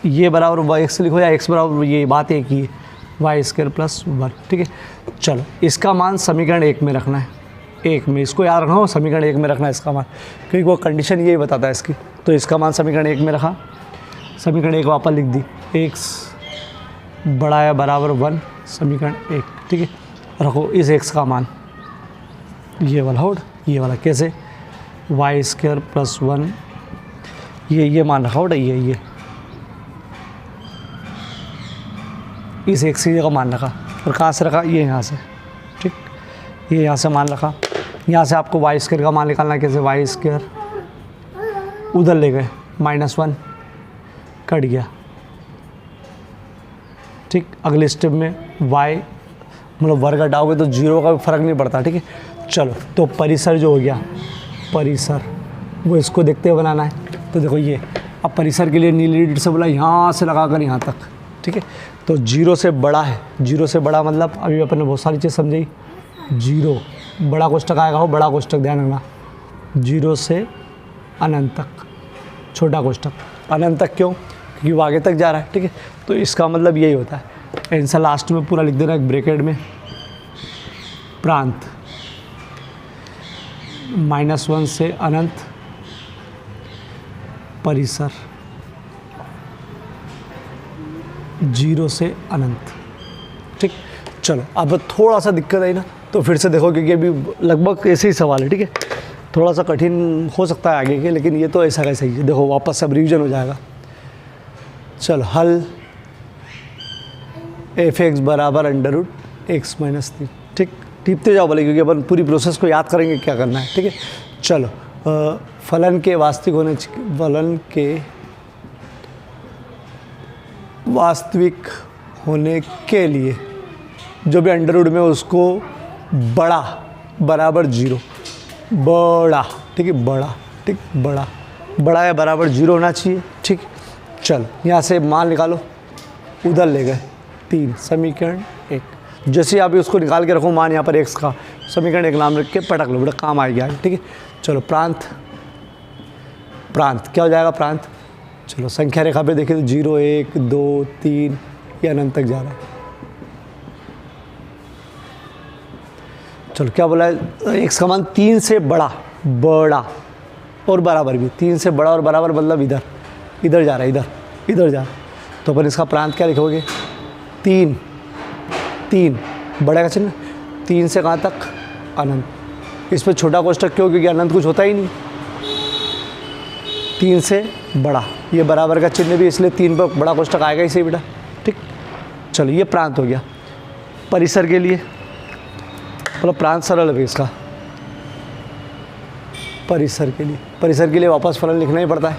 ये बराबर x लिखो या x बराबर, ये बात एक ही है, y² + 1, ठीक है। चलो, इसका मान समीकरण 1 में रखना है, 1 में, इसको याद रखना हो, समीकरण 1 में रखना है इसका मान, क्योंकि वो कंडीशन यही बताता है इसकी। तो इसका मान समीकरण 1 में रखा, समीकरण 1 वापस लिख दी, x बड़ा या बराबर 1, समीकरण 1, ठीक है। रखो इस x का मान, ये वाला होड, ये वाला कैसे, y² + 1, ये मान रखा होड, ये इस x की जगह मान रखा, और कहाँ से रखा, ये यहाँ से, ठीक, ये यहाँ से मान रखा। यहाँ से आपको y² का मान निकालना है, कैसे, y² उधर ले गए, -1 कट गया, ठीक। अगले स्टेप में y मतलब वर्ग हटाओगे तो 0 का भी फर्क नहीं पड़ता, ठीक है। चलो, तो परिसर जो हो गया, परिसर वो इसको देखते हुए बनाना है, तो देखो ये, अब परिसर के लिए नीली लीड से बोला यहाँ से लगा कर यहाँ तक, ठीक है। तो 0 से बड़ा है, 0 से बड़ा मतलब अभी अपन ने बहुत सारी चीज़ समझी, 0 बड़ा कोष्टक आएगा, हो बड़ा कोष्टक ध्यान रखना, 0 से अनंत तक छोटा कोष्टक, अनंत तक क्यों, क्योंकि वो आगे तक जा रहा है, ठीक है। तो इसका मतलब यही होता है, आंसर लास्ट में पूरा लिख देना एक ब्रैकेट में, प्रांत -1 से अनंत, परिसर 0 से अनंत, ठीक। चलो, अब थोड़ा सा दिक्कत आई ना, तो फिर से देखो, क्योंकि अभी लगभग ऐसे ही सवाल है, ठीक है। थोड़ा सा कठिन हो सकता है आगे के, लेकिन ये तो ऐसा कैसा ही है, देखो वापस सब रिवीजन हो जाएगा। चलो, हल f(x) बराबर √x - 3, ठीक। टीपते जाओ भले, क्योंकि अपन पूरी प्रोसेस को याद करेंगे क्या करना है, ठीक है। चलो, फलन के वास्तविक होने के लिए जो भी अंडर रूट में उसको बड़ा बराबर 0, बड़ा, ठीक है, बड़ा, ठीक, बड़ा या बराबर 0 होना चाहिए, ठीक। चल, यहाँ से मान निकालो, उधर ले गए 3, समीकरण 1, जैसे आप उसको निकाल के रखो मान यहाँ पर x का, समीकरण 1 नाम रख के पटक लो, बड़ा काम आ गया, ठीक है। चलो, प्रांत क्या हो जाएगा, प्रांत, चलो संख्या रेखा पे देखिए तो 0 1 2 3 ये अनंत तक जा रहा है। चलो, क्या बोला है, x का मान 3 से बड़ा और बराबर भी, 3 से बड़ा और बराबर मतलब इधर जा रहा है, इधर जा रहा है। तो अपन इसका प्रांत क्या लिखोगे, 3 बड़ा का चिन्ह, 3 से कहाँ तक, अनंत। इस पर छोटा कोष्टक क्यों, क्योंकि अनंत कुछ होता ही नहीं, 3 से बड़ा, ये बराबर का चिन्ह भी, इसलिए 3 पर बड़ा कोष्टक आएगा इसे बेटा, ठीक। चलो, ये प्रांत हो गया। परिसर के लिए मतलब प्रांत सरल है इसका, परिसर के लिए वापस फलन लिखना ही पड़ता है,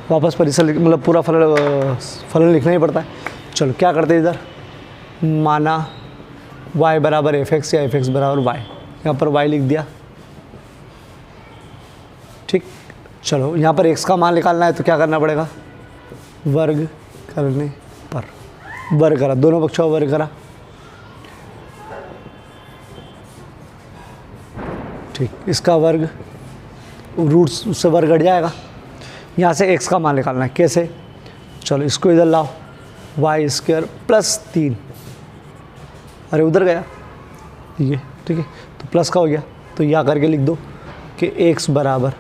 वापस परिसर मतलब पूरा फलन लिखना ही पड़ता है। चलो, क्या करते हैं, इधर माना y बराबर f(x) या f(x) बराबर y, यहाँ पर y लिख दिया, चलो यहाँ पर x का मान निकालना है तो क्या करना पड़ेगा, वर्ग करने पर, वर्ग करा, दोनों पक्षों का वर्ग करा, ठीक, इसका वर्ग, रूट्स उससे वर्ग हट जाएगा। यहाँ से x का मान निकालना है, कैसे, चलो इसको इधर लाओ, वाई स्क्वायर प्लस 3, अरे उधर गया ये, ठीक है, तो प्लस का हो गया, तो यहाँ करके लिख दो कि x बराबर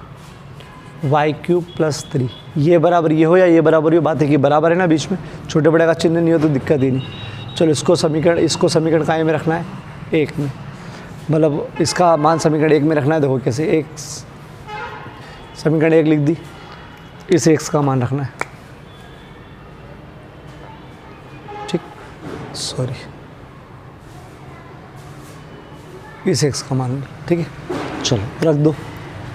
वाई क्यूब प्लस 3, ये बराबर ये हो या ये बराबर ये, बात है कि बराबर है ना, बीच में छोटे बड़े का चिन्ह नहीं हो तो दिक्कत ही नहीं। चलो इसको समीकरण काय में रखना है, 1 में, मतलब इसका मान समीकरण 1 में रखना है। देखो कैसे, x समीकरण 1 लिख दी, इस x का मान रखना है, ठीक, सॉरी, इस x का मान, ठीक है, चलो रख दो,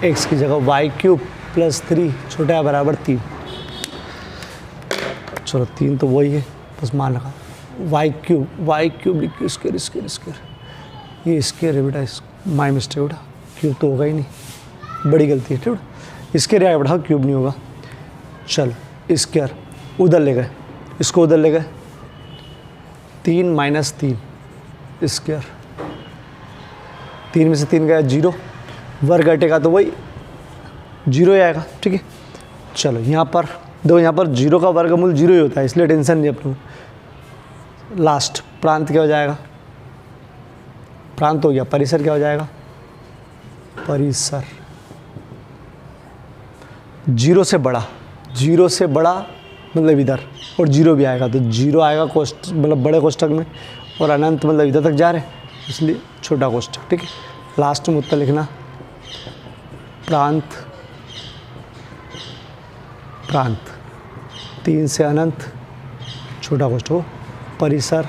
x की जगह वाई क्यूब प्लस 3 छोटा है बराबर 3, चलो 3 तो वही है, बस मान रखा, वाई क्यूब लिख स्क्वायर, ये स्क्वायर है बेटा, माई मिस्टेक बेटा, क्यूब तो होगा ही नहीं, बड़ी गलती है, ठीक है, स्क्वायर आया बेटा, क्यूब नहीं होगा। चलो स्क्वायर उधर ले गए, इसको उधर ले गए, 3 माइनस 3 स्क्वायर, 3 में से 3 गया 0, वर्ग घटेगा तो वही 0 ही आएगा, ठीक है। चलो यहाँ पर दो, यहाँ पर 0 का वर्गमूल 0 ही होता है, इसलिए टेंशन नहीं अपने को। लास्ट प्रांत क्या हो जाएगा, प्रांत हो गया, परिसर क्या हो जाएगा, परिसर 0 से बड़ा, 0 से बड़ा मतलब इधर, और 0 भी आएगा तो 0 आएगा कोष्ठ मतलब बड़े कोष्ठक में, और अनंत मतलब इधर तक जा रहे हैं इसलिए छोटा कोष्ठक, ठीक है। लास्ट में उत्तर लिखना, प्रांत 3 से अनंत छोटा कोष्ठक, परिसर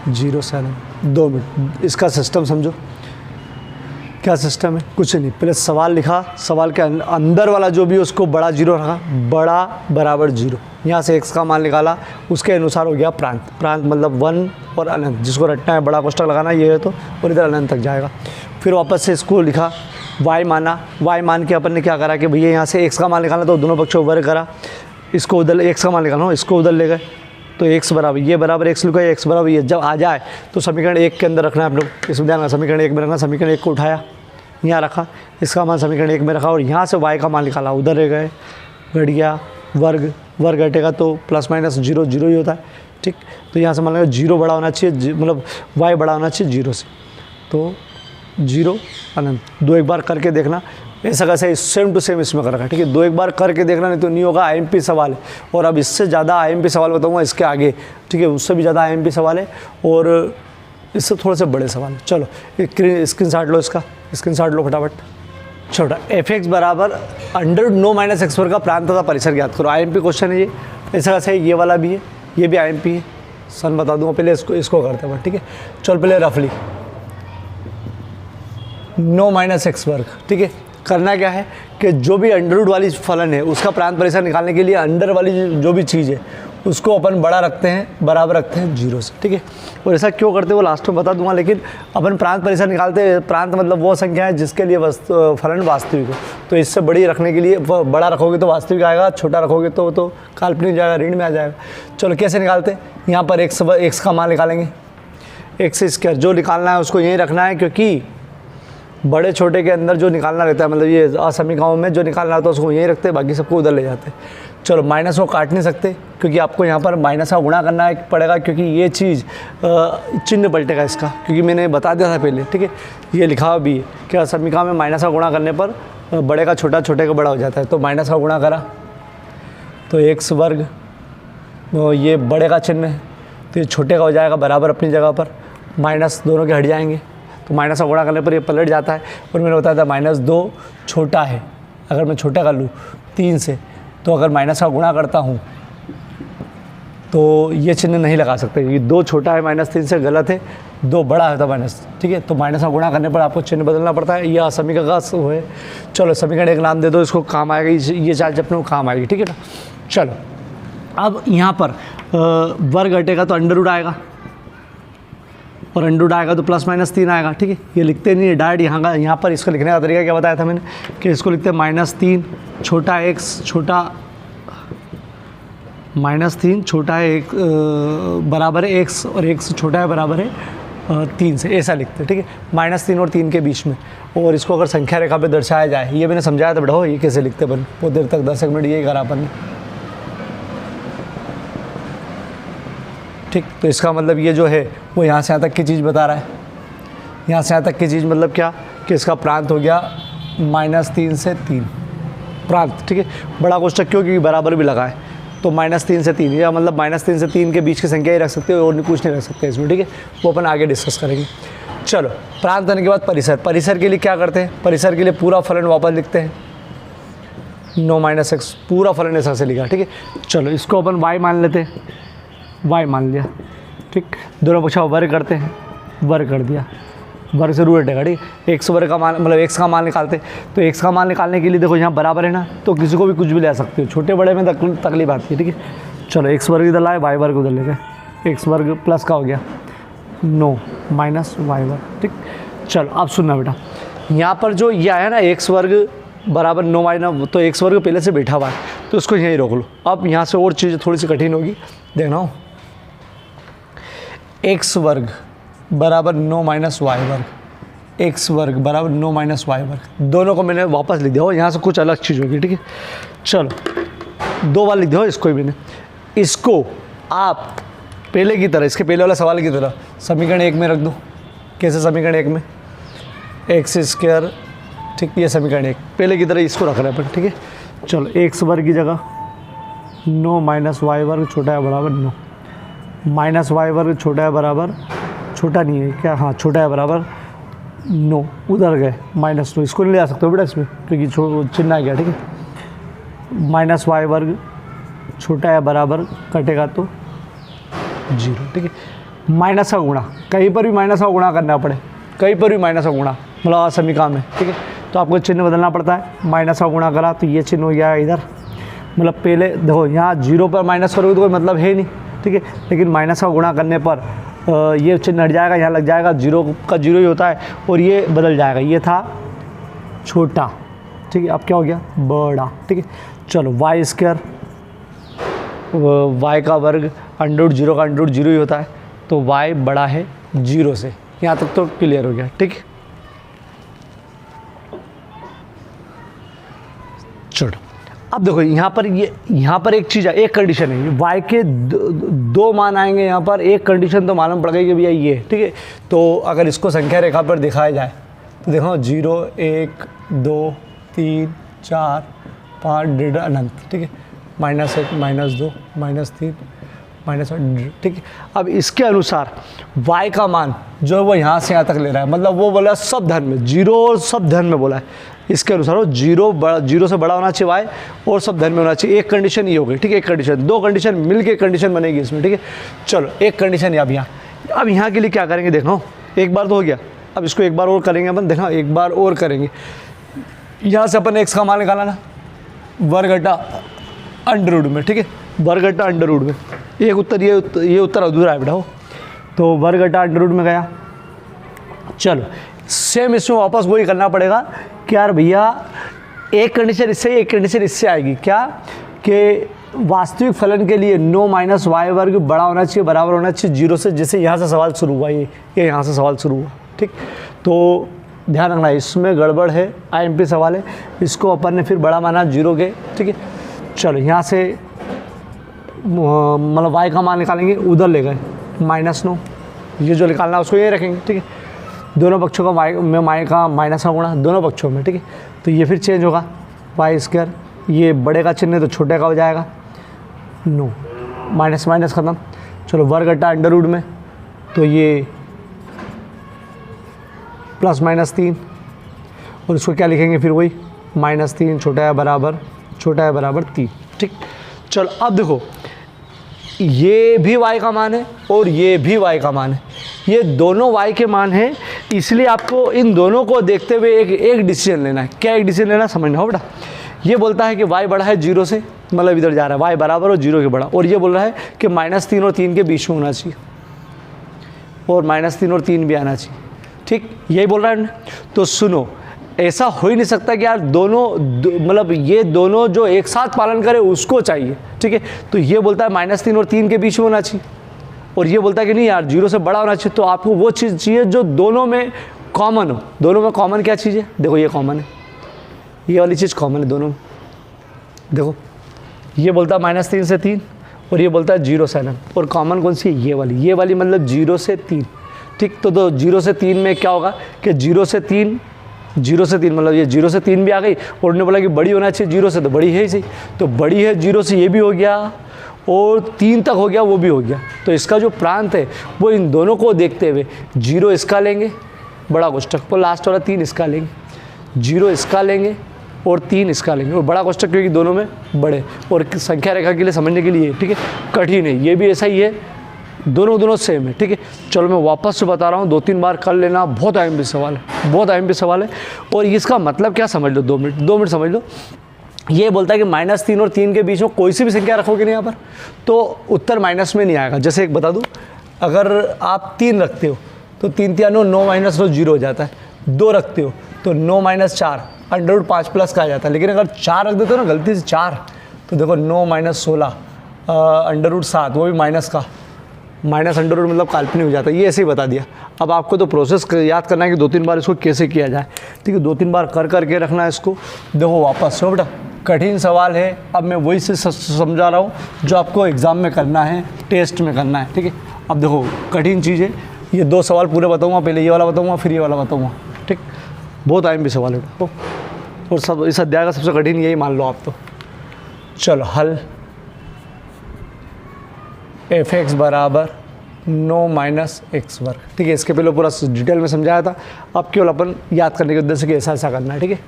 0 से अनंत। 2 मिनट, इसका सिस्टम समझो, क्या सिस्टम है, कुछ नहीं, पहले सवाल लिखा, सवाल के अंदर वाला जो भी उसको बड़ा 0 रखा, बड़ा बराबर 0, यहाँ से x का मान निकाला, उसके अनुसार हो गया प्रांत, प्रांत मतलब 1 और अनंत, जिसको रटना है बड़ा कोष्ठक लगाना ये है तो, और इधर अनंत तक जाएगा। फिर वापस से इसको लिखा, y माना, y मान के अपन ने क्या करा कि भैया यहाँ से x का मान निकालना तो दोनों पक्षों वर्ग करा, इसको उधर x का मान निकालना, इसको उधर ले गए तो x बराबर ये बराबर x लिखा, x बराबर ये जब आ जाए तो समीकरण 1 के अंदर रखना है आप लोग, इसमें ध्यान, समीकरण 1 में रखना, समीकरण 1 को उठाया, यहाँ रखा, इसका मान समीकरण 1 में रखा, और यहाँ से y का मान निकाला, उधर रह गए, घट गया, वर्ग घटेगा तो प्लस माइनस 0 0 ही होता है, ठीक। तो यहाँ से मान लो 0 बड़ा होना चाहिए, मतलब y बड़ा होना चाहिए 0 से, तो 0 अनंत। 2 एक बार करके देखना, ऐसा कैसे सेम टू सेम इसमें कर रखा है, ठीक है। 2 एक बार करके देखना, नहीं तो नहीं होगा, IMP सवाल है, और अब इससे ज़्यादा IMP सवाल बताऊँगा इसके आगे, ठीक है, उससे भी ज़्यादा IMP सवाल है, और इससे थोड़े से बड़े सवाल। चलो स्क्रीनशॉट लो, इसका स्क्रीनशॉट लो फटाफट। छोटा f(x) बराबर √9 - x² का प्रांत तथा परिसर ज्ञात करो। IMP क्वेश्चन है ये, ऐसा कैसे है, ये वाला भी है, ये भी IMP है, सन बता दूंगा, पहले इसको करते हैं, ठीक है। चल पहले रफली 9 - x², ठीक है। करना क्या है कि जो भी अंडर वाली फलन है उसका प्रांत परिसर निकालने के लिए अंडर वाली जो भी चीज़ है उसको अपन बड़ा रखते हैं, बराबर रखते हैं 0 से, ठीक है। और ऐसा क्यों करते हैं वो लास्ट में बता दूंगा, लेकिन अपन प्रांत परिसर निकालते हैं, प्रांत मतलब वो संख्या है जिसके लिए फलन वास्तविक हो, तो इससे बड़ी रखने के लिए बड़ा रखोगे तो वास्तविक आएगा, छोटा रखोगे तो काल्पनिक जाएगा, ऋण में आ जाएगा। चलो कैसे निकालते हैं, यहाँ पर x का मान निकालेंगे, x², जो निकालना है उसको यहीं रखना है, क्योंकि बड़े छोटे के अंदर जो निकालना रहता है, मतलब ये असमीकाओं में जो निकालना होता है उसको यहीं रखते हैं, बाकी सबको उधर ले जाते हैं। चलो माइनस को काट नहीं सकते, क्योंकि आपको यहाँ पर माइनस का गुणा करना पड़ेगा, क्योंकि ये चीज़ चिन्ह पलटेगा इसका, क्योंकि मैंने बता दिया था पहले, ठीक है। ये लिखा हुआ भी है कि असमीका में माइनस का गुणा करने पर बड़े का छोटा, छोटे का बड़ा हो जाता है, तो माइनस का गुणा करा तो x², ये बड़े का चिन्ह है तो ये छोटे का हो जाएगा बराबर अपनी जगह पर, माइनस दोनों के हट जाएंगे, तो माइनस का गुणा करने पर ये पलट जाता है। और मैंने बताया था -2 छोटा है, अगर मैं छोटा कर लूँ 3 से, तो अगर माइनस का गुणा करता हूँ तो ये चिन्ह नहीं लगा सकते, ये 2 छोटा है -3 से गलत है, 2 बड़ा है तो माइनस, ठीक है। तो माइनस का गुणा करने पर आपको चिन्ह बदलना पड़ता है, यह समीकरण का वो है। चलो समीकरण 1 नाम दे दो, इसको काम आएगा, ये चार्ज अपने को काम आएगी, ठीक है ना। चलो अब यहाँ पर वर्ग घटेगा तो अंडर रूट आएगा, और अंडर रूट आएगा तो प्लस माइनस 3 आएगा, ठीक है। ये लिखते नहीं है डायरेक्ट, यहाँ पर इसको लिखने का तरीका क्या बताया था मैंने कि इसको लिखते हैं -3 छोटा x छोटा -3 छोटा है एक बराबर है x और x छोटा है बराबर है 3 से, ऐसा लिखते हैं, ठीक है। -3 और 3 के बीच में, और इसको अगर संख्या रेखा पे दर्शाया जाए, ये मैंने समझाया था बेटा हो, ये कैसे लिखते अपन, बहुत देर तक 10 मिनट यही करा अपन ने, ठीक। तो इसका मतलब ये जो है वो यहाँ से यहाँ तक की चीज़ बता रहा है, यहाँ से यहाँ तक की चीज़ मतलब क्या कि इसका प्रांत हो गया -3 से 3 प्रांत, ठीक है। बड़ा कोष्ठक क्यों, क्योंकि बराबर भी लगा है, तो -3 से 3, या मतलब -3 से 3 के बीच की संख्या ही रख सकते हो और कुछ नहीं रख सकते इसमें, ठीक है। वो अपन आगे डिस्कस करेंगे। चलो, प्रांत होने के बाद परिसर, परिसर के लिए क्या करते हैं, परिसर के लिए पूरा फलन वापस लिखते हैं, 9 - x पूरा फलन ऐसा से लिखा, ठीक है। चलो इसको अपन y मान लेते हैं, y मान लिया, ठीक। दोनों पक्ष वर्ग करते हैं, वर्ग कर दिया, वर्ग से रूट हटेगा, ठीक है। x वर्ग का मान मतलब x का मान निकालते हैं, तो x का मान निकालने के लिए देखो यहाँ बराबर है ना, तो किसी को भी कुछ भी ले सकते हो, छोटे बड़े में तकलीफ आती है, ठीक है। चलो x वर्ग इधर लाए, y वर्ग उधर ले गए, x वर्ग प्लस का हो गया 9 माइनस y वर्ग, ठीक। चलो अब सुनना बेटा, यहाँ पर जो ये आया ना x वर्ग बराबर 9 माइनस, तो x वर्ग पहले से बैठा हुआ है, तो उसको यहीं रोक लो। अब यहाँ से और चीज़ थोड़ी सी कठिन होगी, देखना हो, x वर्ग बराबर 9 माइनस y वर्ग, x वर्ग बराबर 9 माइनस y वर्ग, दोनों को मैंने वापस लिख दिया हो, यहाँ से कुछ अलग चीज़ होगी, ठीक है। चलो 2 बार लिख दिया हो इसको ही मैंने, इसको आप पहले की तरह, इसके पहले वाला सवाल की तरह समीकरण 1 में रख दो। कैसे समीकरण 1 में, एक्स स्क्वायर, ठीक, ये समीकरण 1 पहले की तरह इसको रख रहे हैं अपन, ठीक है। चलो x वर्ग की जगह 9 माइनस y वर्ग छोटा है बराबर 9, माइनस y वर्ग छोटा है बराबर, छोटा नहीं है क्या, हाँ छोटा है बराबर 9, उधर गए -9, इसको नहीं ले आ सकते हो बेटा इसमें क्योंकि चिन्ह आ गया, ठीक है। माइनस y वर्ग छोटा है बराबर, कटेगा तो 0, ठीक है। माइनस का गुणा, कहीं पर भी माइनस का गुणा करना पड़े, कहीं पर भी माइनस का गुणा मतलब समीकरण में, ठीक है, तो आपको चिन्ह बदलना पड़ता है। माइनस का गुणा करा तो ये चिन्ह हो गया इधर, मतलब पहले देखो यहाँ 0 पर माइनस करोगे तो कोई मतलब है नहीं, ठीक है, लेकिन माइनस का गुणा करने पर ये चिन्ह हट जाएगा, यहाँ लग जाएगा, 0 का 0 ही होता है और ये बदल जाएगा, ये था छोटा, ठीक है, अब क्या हो गया बड़ा, ठीक है। चलो वाई स्क्वायर, वाई का वर्ग √0 का √0 ही होता है, तो वाई बड़ा है 0 से, यहाँ तक तो क्लियर हो गया, ठीक है। चलो अब देखो यहाँ पर एक चीज़ है, एक कंडीशन है, y के दो मान आएंगे यहाँ पर, एक कंडीशन तो मालूम पड़ गई कि भैया ये, ठीक है। तो अगर इसको संख्या रेखा पर दिखाया जाए तो देखो 0 1 2 3 4 5 डेढ़ अनंत, ठीक है, -1 -2 -3 -8, ठीक है। अब इसके अनुसार y का मान जो है वो यहाँ से यहाँ तक ले रहा है, मतलब वो बोला सब धन में, 0 सब धन में बोला है, इसके अनुसार वो 0 से बड़ा होना चाहिए y और सब धन में होना चाहिए। एक कंडीशन ये हो गई, ठीक है, एक कंडीशन, 2 कंडीशन मिल के कंडीशन बनेगी इसमें, ठीक है। चलो एक कंडीशन अब यहाँ के लिए क्या करेंगे, देखो एक बार तो हो गया, अब इसको एक बार और करेंगे अपन, देखो एक बार और करेंगे। यहाँ से अपन x का मान निकाला ना, वर्ग घटा अंडर रूट में, ठीक है, वर्ग घटा अंडर रूट में, एक उत्तर ये उत्तर अधूरा है बेटा हो, तो वर्ग घटा अंडर रूट में गया। चलो सेम इसमें वापस वही करना पड़ेगा कि यार भैया एक कंडीशन इससे, एक कंडीशन इससे आएगी, क्या कि वास्तविक फलन के लिए 9 माइनस y वर्ग बड़ा होना चाहिए, बराबर होना चाहिए 0 से, जैसे यहाँ से सवाल शुरू हुआ, ये यहाँ से सवाल शुरू हुआ, ठीक। तो ध्यान रखना इसमें गड़बड़ है, IMP सवाल है, इसको अपन ने फिर बड़ा माना 0 के, ठीक है। चलो यहाँ से मतलब y का मान निकालेंगे, उधर ले गए -9, ये जो निकालना है उसको ये रखेंगे, ठीक है। दोनों पक्षों का y का माइनस का गुणा दोनों पक्षों में, ठीक है, तो ये फिर चेंज होगा वाई स्क्वायर, ये बड़े का चिन्ह है तो छोटे का हो जाएगा 9, माइनस माइनस ख़त्म। चलो वर्ग घटा अंडर रूट में, तो ये +-3, और इसको क्या लिखेंगे फिर वही -3 छोटा है बराबर 3, ठीक। चलो अब देखो ये भी y का मान है और ये भी y का मान है, ये दोनों y के मान हैं, इसलिए आपको इन दोनों को देखते हुए एक डिसीजन लेना है। क्या एक डिसीजन लेना समझना हो बेटा, ये बोलता है कि y बड़ा है 0 से, मतलब इधर जा रहा है y बराबर और 0 के बड़ा, और ये बोल रहा है कि -3 और 3 के बीच में होना चाहिए, और -3 और 3 भी आना चाहिए, ठीक, यही बोल रहा है। तो सुनो, ऐसा हो ही नहीं सकता कि यार दोनों मतलब ये दोनों जो एक साथ पालन करे उसको चाहिए, ठीक है। तो ये बोलता है -3 और 3 के बीच में होना चाहिए, और ये बोलता है कि नहीं यार 0 से बड़ा होना चाहिए। तो आपको वो चीज़ चाहिए जो दोनों में कॉमन हो। दोनों में कॉमन क्या चीज़ है? देखो ये कॉमन है, ये वाली चीज़ कॉमन है दोनों में। देखो ये बोलता है -3 से 3 और ये बोलता है 0 से अनंत, और कॉमन कौन सी है? ये वाली मतलब 0 से 3, ठीक। तो 0 से 3 में क्या होगा कि 0 से 3 मतलब ये 0 से 3 भी आ गई, और उन्होंने बोला कि बड़ी होना चाहिए 0 से, तो बड़ी है ही सही। तो बड़ी है 0 से, ये भी हो गया, और 3 तक हो गया, वो भी हो गया। तो इसका जो प्रांत है वो इन दोनों को देखते हुए 0 इसका लेंगे बड़ा कोष्ठक, और लास्ट वाला 3 इसका लेंगे, 0 इसका लेंगे और 3 इसका लेंगे, और बड़ा कोष्ठक क्योंकि दोनों में बड़े, और संख्या रेखा के लिए समझने के लिए, ठीक है, कठिन है। ये भी ऐसा ही है, दोनों सेम है, ठीक है। चलो मैं वापस से बता रहा हूँ, 2-3 बार कर लेना, बहुत अहम भी सवाल है, बहुत अहम भी सवाल है। और इसका मतलब क्या समझ लो, 2 मिनट समझ लो। ये बोलता है कि -3 और 3 के बीच में कोई सी भी संख्या रखोगे नहीं यहाँ पर, तो उत्तर माइनस में नहीं आएगा। जैसे एक बता दूँ, अगर आप 3 रखते हो तो 3 3 9 9 -9 0 हो जाता है। 2 रखते हो तो 9 - 4 √5 प्लस का आ जाता है। लेकिन अगर 4 रख देते हो ना गलती से 4, तो देखो 9 - 16 √7, वो भी माइनस का, माइनस अंडर रूट मतलब काल्पनिक हो जाता है। ये ऐसे ही बता दिया। अब आपको तो प्रोसेस याद करना है कि 2-3 बार इसको कैसे किया जाए, ठीक है। 2-3 बार कर करके रखना है इसको। देखो वापस से बेटा, कठिन सवाल है, अब मैं वही से समझा रहा हूँ जो आपको एग्ज़ाम में करना है, टेस्ट में करना है, ठीक है। अब देखो कठिन चीज़ है, ये 2 सवाल पूरे बताऊँगा, पहले ये वाला बताऊँगा फिर ये वाला बताऊँगा, ठीक। बहुत टाइम भी सवाल है और सब इस अध्याय का सबसे कठिन यही मान लो आप। तो चलो हल, f(x) बराबर 9 - x वर्ग, ठीक है। इसके पहले पूरा डिटेल में समझाया था, अब केवल अपन याद करने के उद्देश्य से कि ऐसा ऐसा करना है, ठीक है।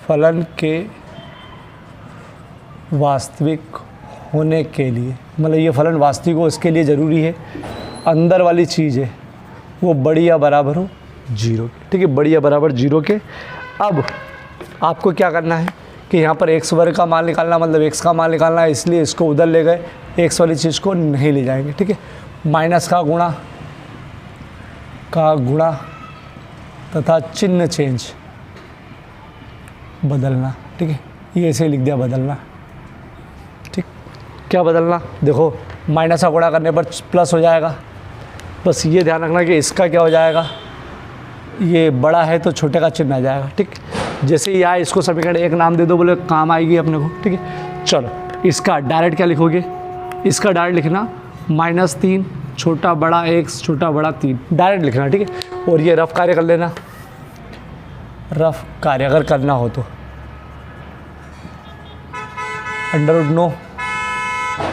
फलन के वास्तविक होने के लिए, मतलब ये फलन वास्तविक हो इसके लिए ज़रूरी है अंदर वाली चीज़ है वो बड़ी या बराबर हो 0 के, ठीक है, बड़ी या बराबर 0 के। अब आपको क्या करना है कि यहाँ पर x वर्ग का मान निकालना, मतलब x का मान निकालना है, इसलिए इसको उधर ले गए, x वाली चीज़ को नहीं ले जाएंगे, ठीक है। माइनस का गुणा तथा चिन्ह चेंज, बदलना, ठीक है। ये ऐसे लिख दिया, बदलना, ठीक। क्या बदलना? देखो माइनस का गुणा करने पर प्लस हो जाएगा, बस ये ध्यान रखना कि इसका क्या हो जाएगा, ये बड़ा है तो छोटे का चिन्ह आ जाएगा, ठीक। जैसे ही आए इसको समीकरण 1 नाम दे दो, बोले काम आएगी अपने को, ठीक है। चलो इसका डायरेक्ट क्या लिखोगे, इसका डायरेक्ट लिखना -3 छोटा बड़ा x छोटा बड़ा 3, डायरेक्ट लिखना, ठीक है। और ये रफ कार्य कर लेना, रफ कार्य अगर करना हो तो √9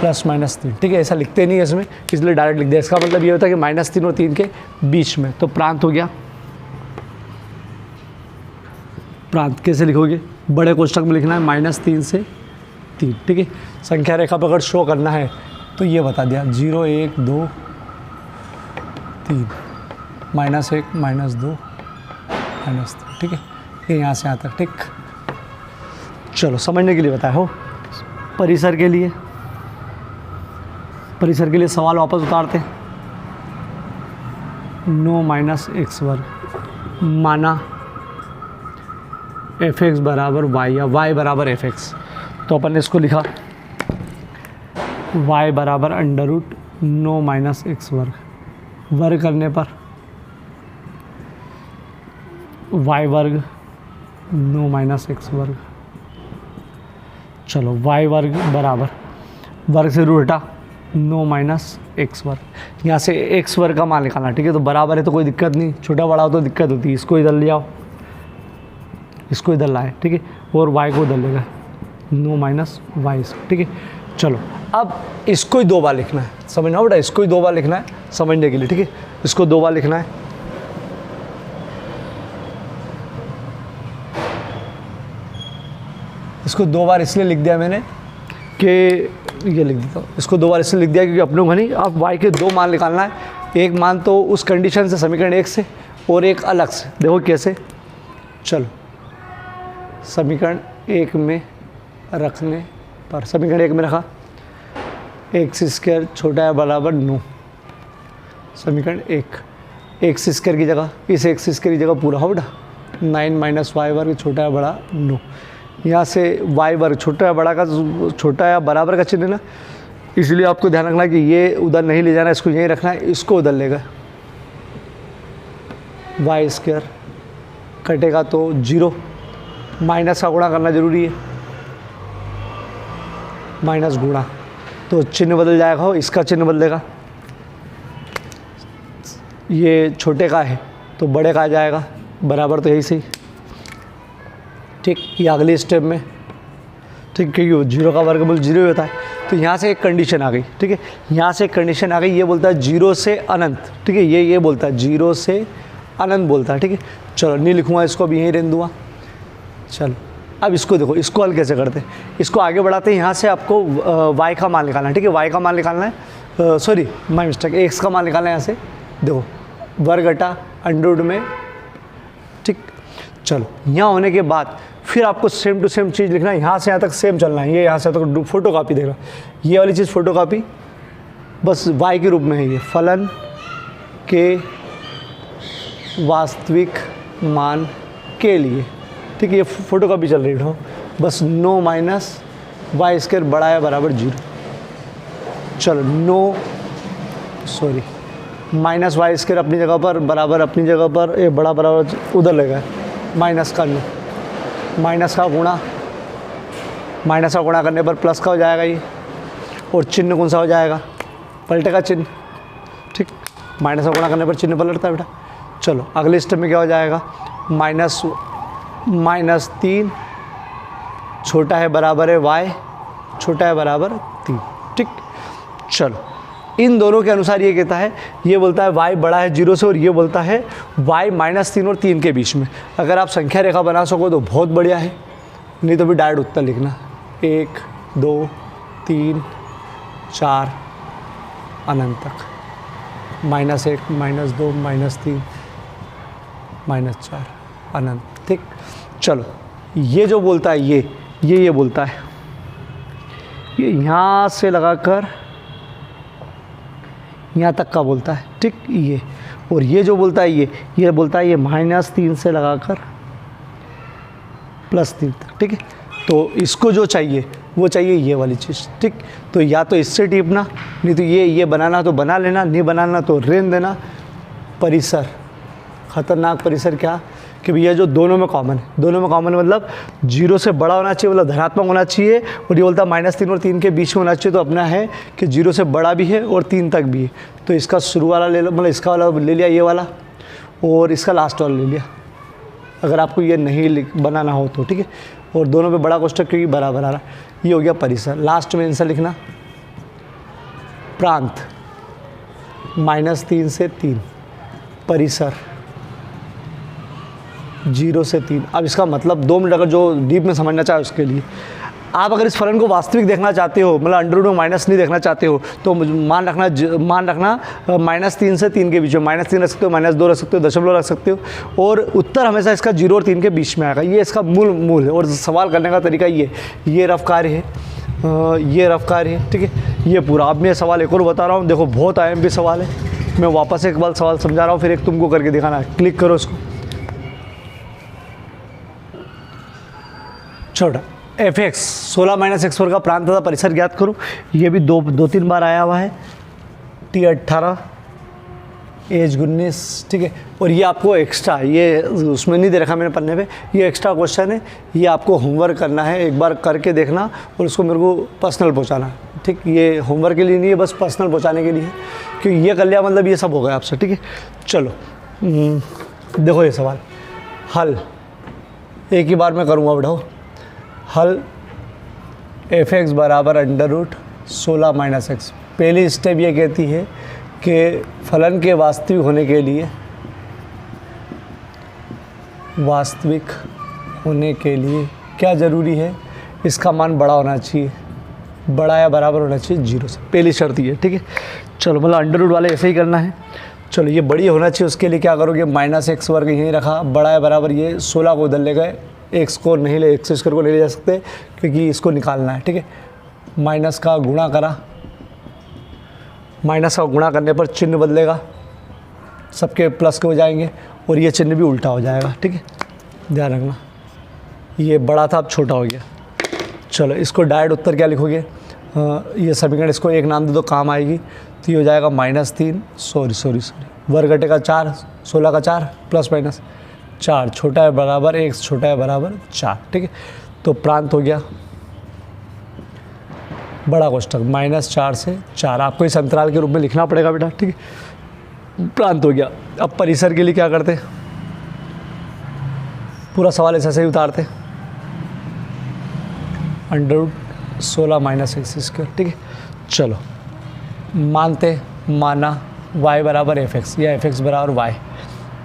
+-3, ठीक है। ऐसा लिखते नहीं है इसमें, इसलिए डायरेक्ट लिख दिया। इसका मतलब ये होता है कि -3 और 3 के बीच में, तो प्रांत हो गया। प्रांत कैसे लिखोगे? बड़े कोष्ठक में लिखना है -3 से 3, ठीक है। संख्या रेखा पर अगर शो करना है तो ये बता दिया 0 1 2 3 -1 -2 -3, ठीक है। ये यहाँ से यहाँ तक, ठीक। चलो समझने के लिए बताया हो। परिसर के लिए सवाल वापस उतारते हैं। 9 - x वर्ग माना f(x) बराबर y या y बराबर f(x), तो अपन ने इसको लिखा y बराबर √9 - x वर्ग, वर्ग करने पर y वर्ग 9 - x वर्ग। चलो y वर्ग बराबर, वर्ग से रूट हटा 9 - x वर्ग, यहाँ से x वर्ग का मान निकालना, ठीक है। तो बराबर है तो कोई दिक्कत नहीं, छोटा बड़ा हो तो दिक्कत होती है। इसको इधर ले आओ, इसको इधर लाए, ठीक है, और y को इधर ले गए 9 - y, ठीक है। चलो अब इसको ही 2 बार लिखना है, समझना बेटा, इसको ही 2 बार लिखना है समझने के लिए, ठीक है। इसको 2 बार लिखना है, इसको 2 बार इसलिए लिख दिया मैंने कि ये लिख देता हूँ, इसको 2 बार इसलिए लिख दिया क्योंकि अपने को नहीं, अब y के 2 मान निकालना है। एक मान तो उस कंडीशन से समीकरण 1 से, और एक अलग से। देखो कैसे, चलो समीकरण 1 में रखने पर, समीकरण 1 में रखा, एक्स स्क्वायर छोटा है बराबर 9, समीकरण 1। एक्स स्क्वायर की जगह, इस एक्स स्क्वायर की जगह पूरा हो बेटा 9 माइनस वाई वर्ग छोटा है बड़ा 9। यहाँ से वाई वर्ग छोटा है बड़ा का छोटा है बराबर का चिन्ह है ना, इसलिए आपको ध्यान रखना है कि ये उधर नहीं ले जाना, इसको यहीं रखना है, इसको उधर लेगा। वाई स्क्वायर कटेगा तो 0, माइनस का गुणा करना जरूरी है, माइनस गुणा तो चिन्ह बदल जाएगा, हो इसका चिन्ह बदलेगा, ये छोटे का है तो बड़े का आ जाएगा, बराबर तो यही सही। ठीक, ये अगले स्टेप में, ठीक, क्योंकि 0 का वर्गमूल 0 ही होता है। तो यहाँ से एक कंडीशन आ गई, ठीक है, यहाँ से एक कंडीशन आ गई, ये बोलता है 0 से अनंत, ठीक है, ये बोलता है 0 से अनंत बोलता है, ठीक है। चलो नहीं लिखूँगा इसको, अभी यहीं रहने दूँगा। चलो अब इसको देखो, इसको हल कैसे करते हैं, इसको आगे बढ़ाते हैं। यहाँ से आपको y का मान निकालना है, ठीक है, y का मान निकालना है, सॉरी माय मिस्टेक, x का मान निकालना है। यहाँ से देखो वर्ग घटा अंडर में, ठीक। चलो यहाँ होने के बाद फिर आपको सेम टू सेम चीज़ लिखना है, यहाँ से यहाँ तक सेम चलना है, ये यहाँ से तक फोटो कापी देगा, ये वाली चीज़ फोटो कापी, बस y के रूप में है ये, फलन के वास्तविक मान के लिए, ठीक है, ये फोटो कापी चल रही है, बस 9 माइनस वाई स्क्वायर बड़ा है बराबर 0। चलो 9 सॉरी माइनस वाई स्क्वायर अपनी जगह पर बराबर अपनी जगह पर, ये बड़ा बराबर उधर लगा है, माइनस का 9, माइनस का गुणा, माइनस का गुणा करने पर प्लस का हो जाएगा ये, और चिन्ह कौन सा हो जाएगा, पलटेगा चिन्ह, ठीक, माइनस का गुणा करने पर चिन्ह पलटता है बेटा। चलो अगले स्टेप में क्या हो जाएगा, -3 छोटा है बराबर है y, छोटा है बराबर 3, ठीक। चलो इन दोनों के अनुसार ये कहता है, ये बोलता है y बड़ा है 0 से, और ये बोलता है y -3 और 3 के बीच में। अगर आप संख्या रेखा बना सको तो बहुत बढ़िया है, नहीं तो भी डायरेक्ट उत्तर लिखना, 1 2 3 4 अनंत तक, -1 -2 -3 -4 अनंत, ठीक। चलो ये जो बोलता है ये बोलता है, ये यहाँ से लगाकर यहाँ तक का बोलता है, ठीक, ये, और ये जो बोलता है ये बोलता है ये -3 से लगाकर +3 तक, ठीक है। तो इसको जो चाहिए वो चाहिए ये वाली चीज़, ठीक। तो या तो इससे टिपना, नहीं तो ये बनाना तो बना लेना, नहीं बनाना तो रेन देना। परिसर, खतरनाक परिसर क्या कि भैया जो दोनों में कॉमन है, दोनों में कॉमन मतलब 0 से बड़ा होना चाहिए, मतलब धनात्मक होना चाहिए, और ये बोलता है -3 और 3 के बीच में होना चाहिए। तो अपना है कि 0 से बड़ा भी है और 3 तक भी है, तो इसका शुरू वाला ले लो, मतलब इसका वाला ले लिया ये वाला, और इसका लास्ट वाला ले लिया, अगर आपको ये नहीं बनाना हो तो, ठीक है। और दोनों पे बड़ा कोष्ठक क्योंकि बराबर आ रहा, ये हो गया परिसर। लास्ट में आंसर लिखना प्रांत, -3 से 3, परिसर 0 से 3। अब इसका मतलब 2 मिनट अगर जो डीप में समझना चाहे उसके लिए, आप अगर इस फलन को वास्तविक देखना चाहते हो, मतलब अंडर रूट में माइनस नहीं देखना चाहते हो, तो मान रखना -3 से 3 के बीच में, -3 रख सकते हो, -2 रख सकते हो, दशमलव रख सकते हो, और उत्तर हमेशा इसका 0 और 3 के बीच में आएगा। ये इसका मूल है। और सवाल करने का तरीका ये रफ कार्य है, ये रफ कार्य है, ठीक है। ये पूरा, अब मैं सवाल एक और बता रहा हूँ, देखो बहुत IMP सवाल है, मैं वापस एक बार सवाल समझा रहा हूँ, फिर एक तुमको करके दिखाना है। क्लिक करो इसको, छोटा f(x) 16 - x² का प्रांत तथा परिसर ज्ञात करो। ये भी 2-3 बार आया हुआ है। T18 एज 19, ठीक है। और ये आपको एक्स्ट्रा, ये उसमें नहीं दे रखा मैंने पन्ने पे, ये एक्स्ट्रा क्वेश्चन है, ये आपको होमवर्क करना है, एक बार करके देखना और उसको मेरे को पर्सनल पहुंचाना, ठीक। ये होमवर्क के लिए नहीं है, बस पर्सनल पहुंचाने के लिए है, क्योंकि ये कर लिया मतलब ये सब हो गया आपसे, ठीक है। चलो देखो ये सवाल हल एक ही बार में करूँगा, बढ़ाओ हल f(x) बराबर √16 - x। पहली स्टेप ये कहती है कि फलन के वास्तविक होने के लिए क्या ज़रूरी है, इसका मान बड़ा होना चाहिए, बड़ा या बराबर होना चाहिए 0 से, पहली शर्त ये, ठीक है। चलो मतलब अंडर रूट वाले ऐसे ही करना है। चलो ये बड़ी होना चाहिए, उसके लिए क्या करोगे, -x² यहीं रखा, बड़ा या बराबर ये 16 को उधर ले गए, x को नहीं ले, x² को नहीं ले जा सकते क्योंकि इसको निकालना है, ठीक है। माइनस का गुणा करा माइनस का गुणा करने पर चिन्ह बदलेगा, सबके प्लस के हो जाएंगे और ये चिन्ह भी उल्टा हो जाएगा, ठीक है, ध्यान रखना। ये बड़ा था अब छोटा हो गया। चलो इसको डायरेक्ट उत्तर क्या लिखोगे, ये समीकरण इसको एक नाम दे दो, काम आएगी। तो ये हो जाएगा -3 सॉरी वर्ग घटेगा 4, 16 का 4 प्लस माइनस 4 छोटा है बराबर x छोटा है बराबर 4, ठीक है। तो प्रांत हो गया बड़ा कोष्ठक -4 से 4, आपको इस अंतराल के रूप में लिखना पड़ेगा बेटा, ठीक है। प्रांत हो गया। अब परिसर के लिए क्या करते, पूरा सवाल ऐसे ही उतारते, √16 - x², ठीक है। चलो मानते, माना y बराबर fx या fx बराबर y,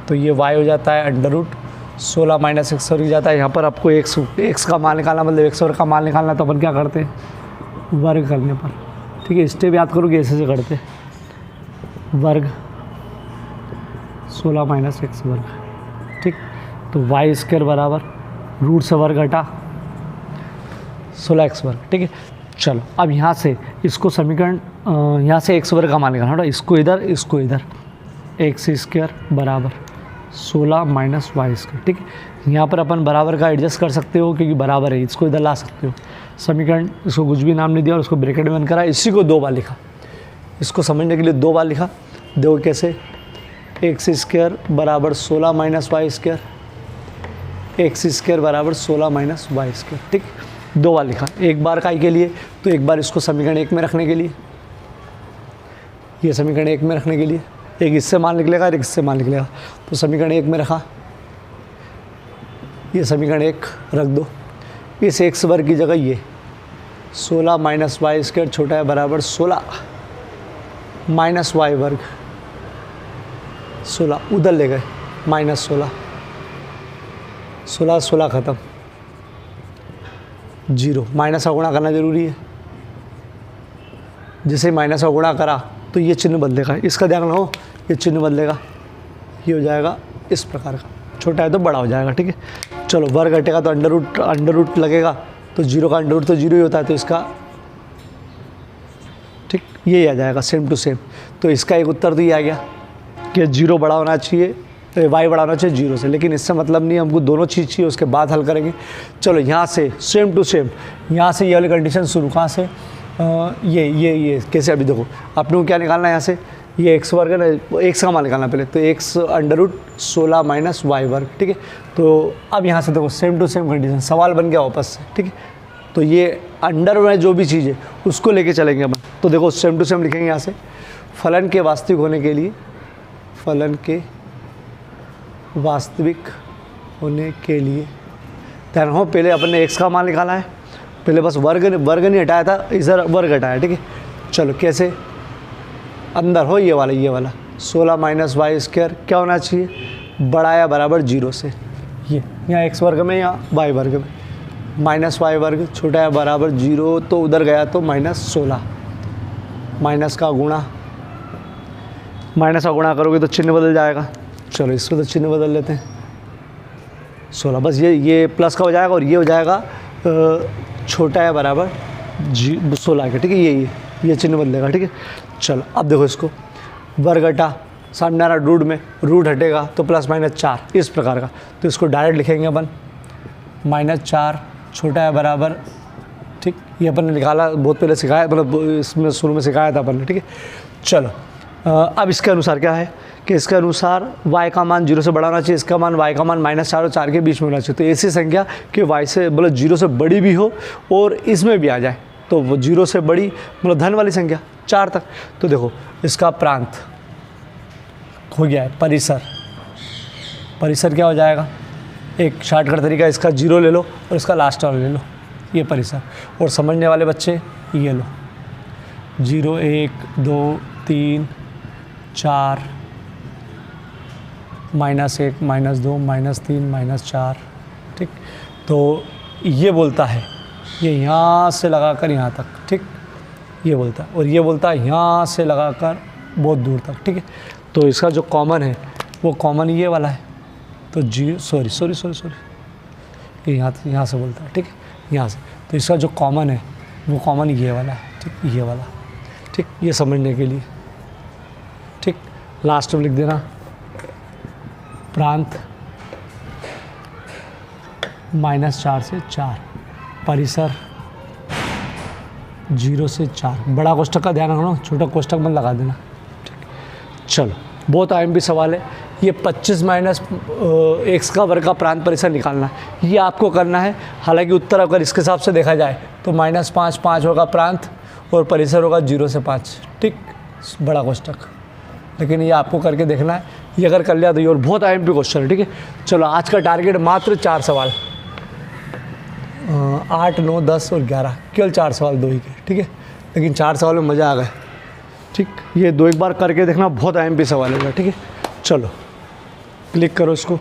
तो ये y हो जाता है √16 - x हो जाता है। यहाँ पर आपको x का मान निकालना, मतलब x वर्ग का मान निकालना, तो अपन क्या करते हैं वर्ग करने पर, ठीक है। स्टेप याद करोगे ऐसे से करते, वर्ग 16 - x वर्ग, ठीक। तो y² बराबर रूट से वर्ग घटा 16x वर्ग, ठीक है। चलो अब यहाँ से इसको समीकरण, यहाँ से x वर्ग का मान निकालना, इसको इधर x² बराबर 16 - y², ठीक है। यहाँ पर अपन बराबर का एडजस्ट कर सकते हो क्योंकि बराबर है, इसको इधर ला सकते हो। समीकरण, इसको कुछ भी नाम नहीं दिया और उसको ब्रैकेट में बंद करा, इसी को 2 बार लिखा, इसको समझने के लिए 2 बार लिखा। देखो कैसे, x² बराबर 16 - y², x² बराबर 16 - y², ठीक। 2 बार लिखा, एक बार काई के लिए, तो एक बार इसको समीकरण 1 में रखने के लिए, ये समीकरण 1 में रखने के लिए, एक इससे मान निकलेगा और एक इससे मान निकलेगा, तो समीकरण 1 में रखा, ये समीकरण 1 रख दो। इस x वर्ग की जगह ये 16 - y² छोटा है बराबर 16 - y वर्ग, 16 उधर ले गए, -16, 16 ख़त्म, 0, माइनस का गुणा करना जरूरी है। जैसे माइनस का गुणा करा तो ये चिन्ह बदलेगा, इसका ध्यान रखो, ये चिन्ह बदलेगा, ये हो जाएगा इस प्रकार का, छोटा है तो बड़ा हो जाएगा, ठीक है। चलो वर्ग घटेगा तो अंडर रूट लगेगा, तो 0 का अंडर रूट तो 0 ही होता है, तो इसका ठीक यही आ जाएगा सेम टू सेम। तो इसका एक उत्तर तो ये आ गया कि 0 बड़ा होना चाहिए, तो y बड़ा होना चाहिए 0 से, लेकिन इससे मतलब नहीं, हमको दोनों चीज़ चाहिए, उसके बाद हल करेंगे। चलो यहाँ से सेम टू सेम, यहाँ से ये वाली कंडीशन शुरू, कहाँ से, ये कैसे, अभी देखो अपने को क्या निकालना है, यहाँ से ये x वर्ग है ना, x का मान निकालना पहले, तो x √16 - y वर्ग, ठीक है। तो अब यहाँ से देखो सेम टू सेम कंडीशन, सवाल बन गया वापस से, ठीक है। तो ये अंडर में जो भी चीज़ है उसको लेके चलेंगे अपन, तो देखो सेम टू सेम लिखेंगे यहाँ से, फलन के वास्तविक होने के लिए, फलन के वास्तविक होने के लिए, ध्यान रखो पहले अपन ने x का मान निकाला है, पहले बस वर्ग नहीं हटाया था, इधर वर्ग हटाया, ठीक है। चलो कैसे, अंदर हो ये वाला 16 - y² क्या होना चाहिए, बड़ा या बराबर 0 से, ये यहाँ x वर्ग में या y वर्ग में, -y वर्ग छोटा है बराबर 0, तो उधर गया तो -16, माइनस का गुणा करोगे तो चिन्ह बदल जाएगा। चलो इसको तो चिन्ह बदल लेते हैं, 16, बस ये प्लस का हो जाएगा और ये हो जाएगा छोटा है बराबर 16 के, ठीक है। ये चिन्ह बदलेगा, ठीक है। चलो अब देखो इसको, वर्ग हटा, सामने आ रहा रूट में, रूट हटेगा तो +-4 इस प्रकार का, तो इसको डायरेक्ट लिखेंगे अपन, -4 छोटा है बराबर, ठीक, ये अपन ने निकाला बहुत पहले सिखाया, मतलब इसमें शुरू में सिखाया था अपन ने, ठीक है। चलो अब इसके अनुसार क्या है कि इसके अनुसार y का मान 0 से बड़ा होना चाहिए, इसका मान y का मान -4 और 4 के बीच में होना चाहिए। तो ऐसी संख्या कि y से मतलब 0 से बड़ी भी हो और इसमें भी आ जाए, तो वो 0 से बड़ी मतलब धन वाली संख्या 4 तक। तो देखो इसका प्रांत हो गया है, परिसर क्या हो जाएगा, एक शॉर्टकट तरीका, इसका 0 ले लो और इसका लास्ट वाला ले लो, ये परिसर। और समझने वाले बच्चे ये लो, 0 1 2 3 4 -1 -2 -3 -4, ठीक। तो ये बोलता है ये यहाँ से लगाकर यहाँ तक, ठीक, ये बोलता है, और ये बोलता है यहाँ से लगाकर बहुत दूर तक, ठीक है। तो इसका जो कॉमन है वो कॉमन ये वाला है, तो सॉरी ये यहाँ से बोलता है, ठीक है, यहाँ से। तो इसका जो कॉमन है वो कॉमन ये वाला है, ठीक, ये वाला, ठीक, ये समझने के लिए लास्ट में लिख देना प्रांत -4 से 4, परिसर 0 से 4। बड़ा कोष्ठक का ध्यान रखना, छोटा कोष्ठक मत लगा देना। ठीक, चलो बहुत IMP सवाल है। ये 25 माइनस x का वर्ग का प्रांत परिसर निकालना है, ये आपको करना है। हालांकि उत्तर अगर इसके हिसाब से देखा जाए तो -5 5 होगा प्रांत और परिसर होगा 0 से 5। ठीक, बड़ा कोष्ठक, लेकिन ये आपको करके देखना है। ये अगर कर लिया तो ये और बहुत IMP क्वेश्चन है। ठीक है, चलो आज का टारगेट मात्र 4 सवाल, 8 9 10 और 11, केवल 4 सवाल 2 ही के। ठीक है, लेकिन 4 सवाल में मज़ा आ गया। ठीक, ये 2 एक बार करके देखना, बहुत IMP सवाल होगा। ठीक है, चलो क्लिक करो इसको।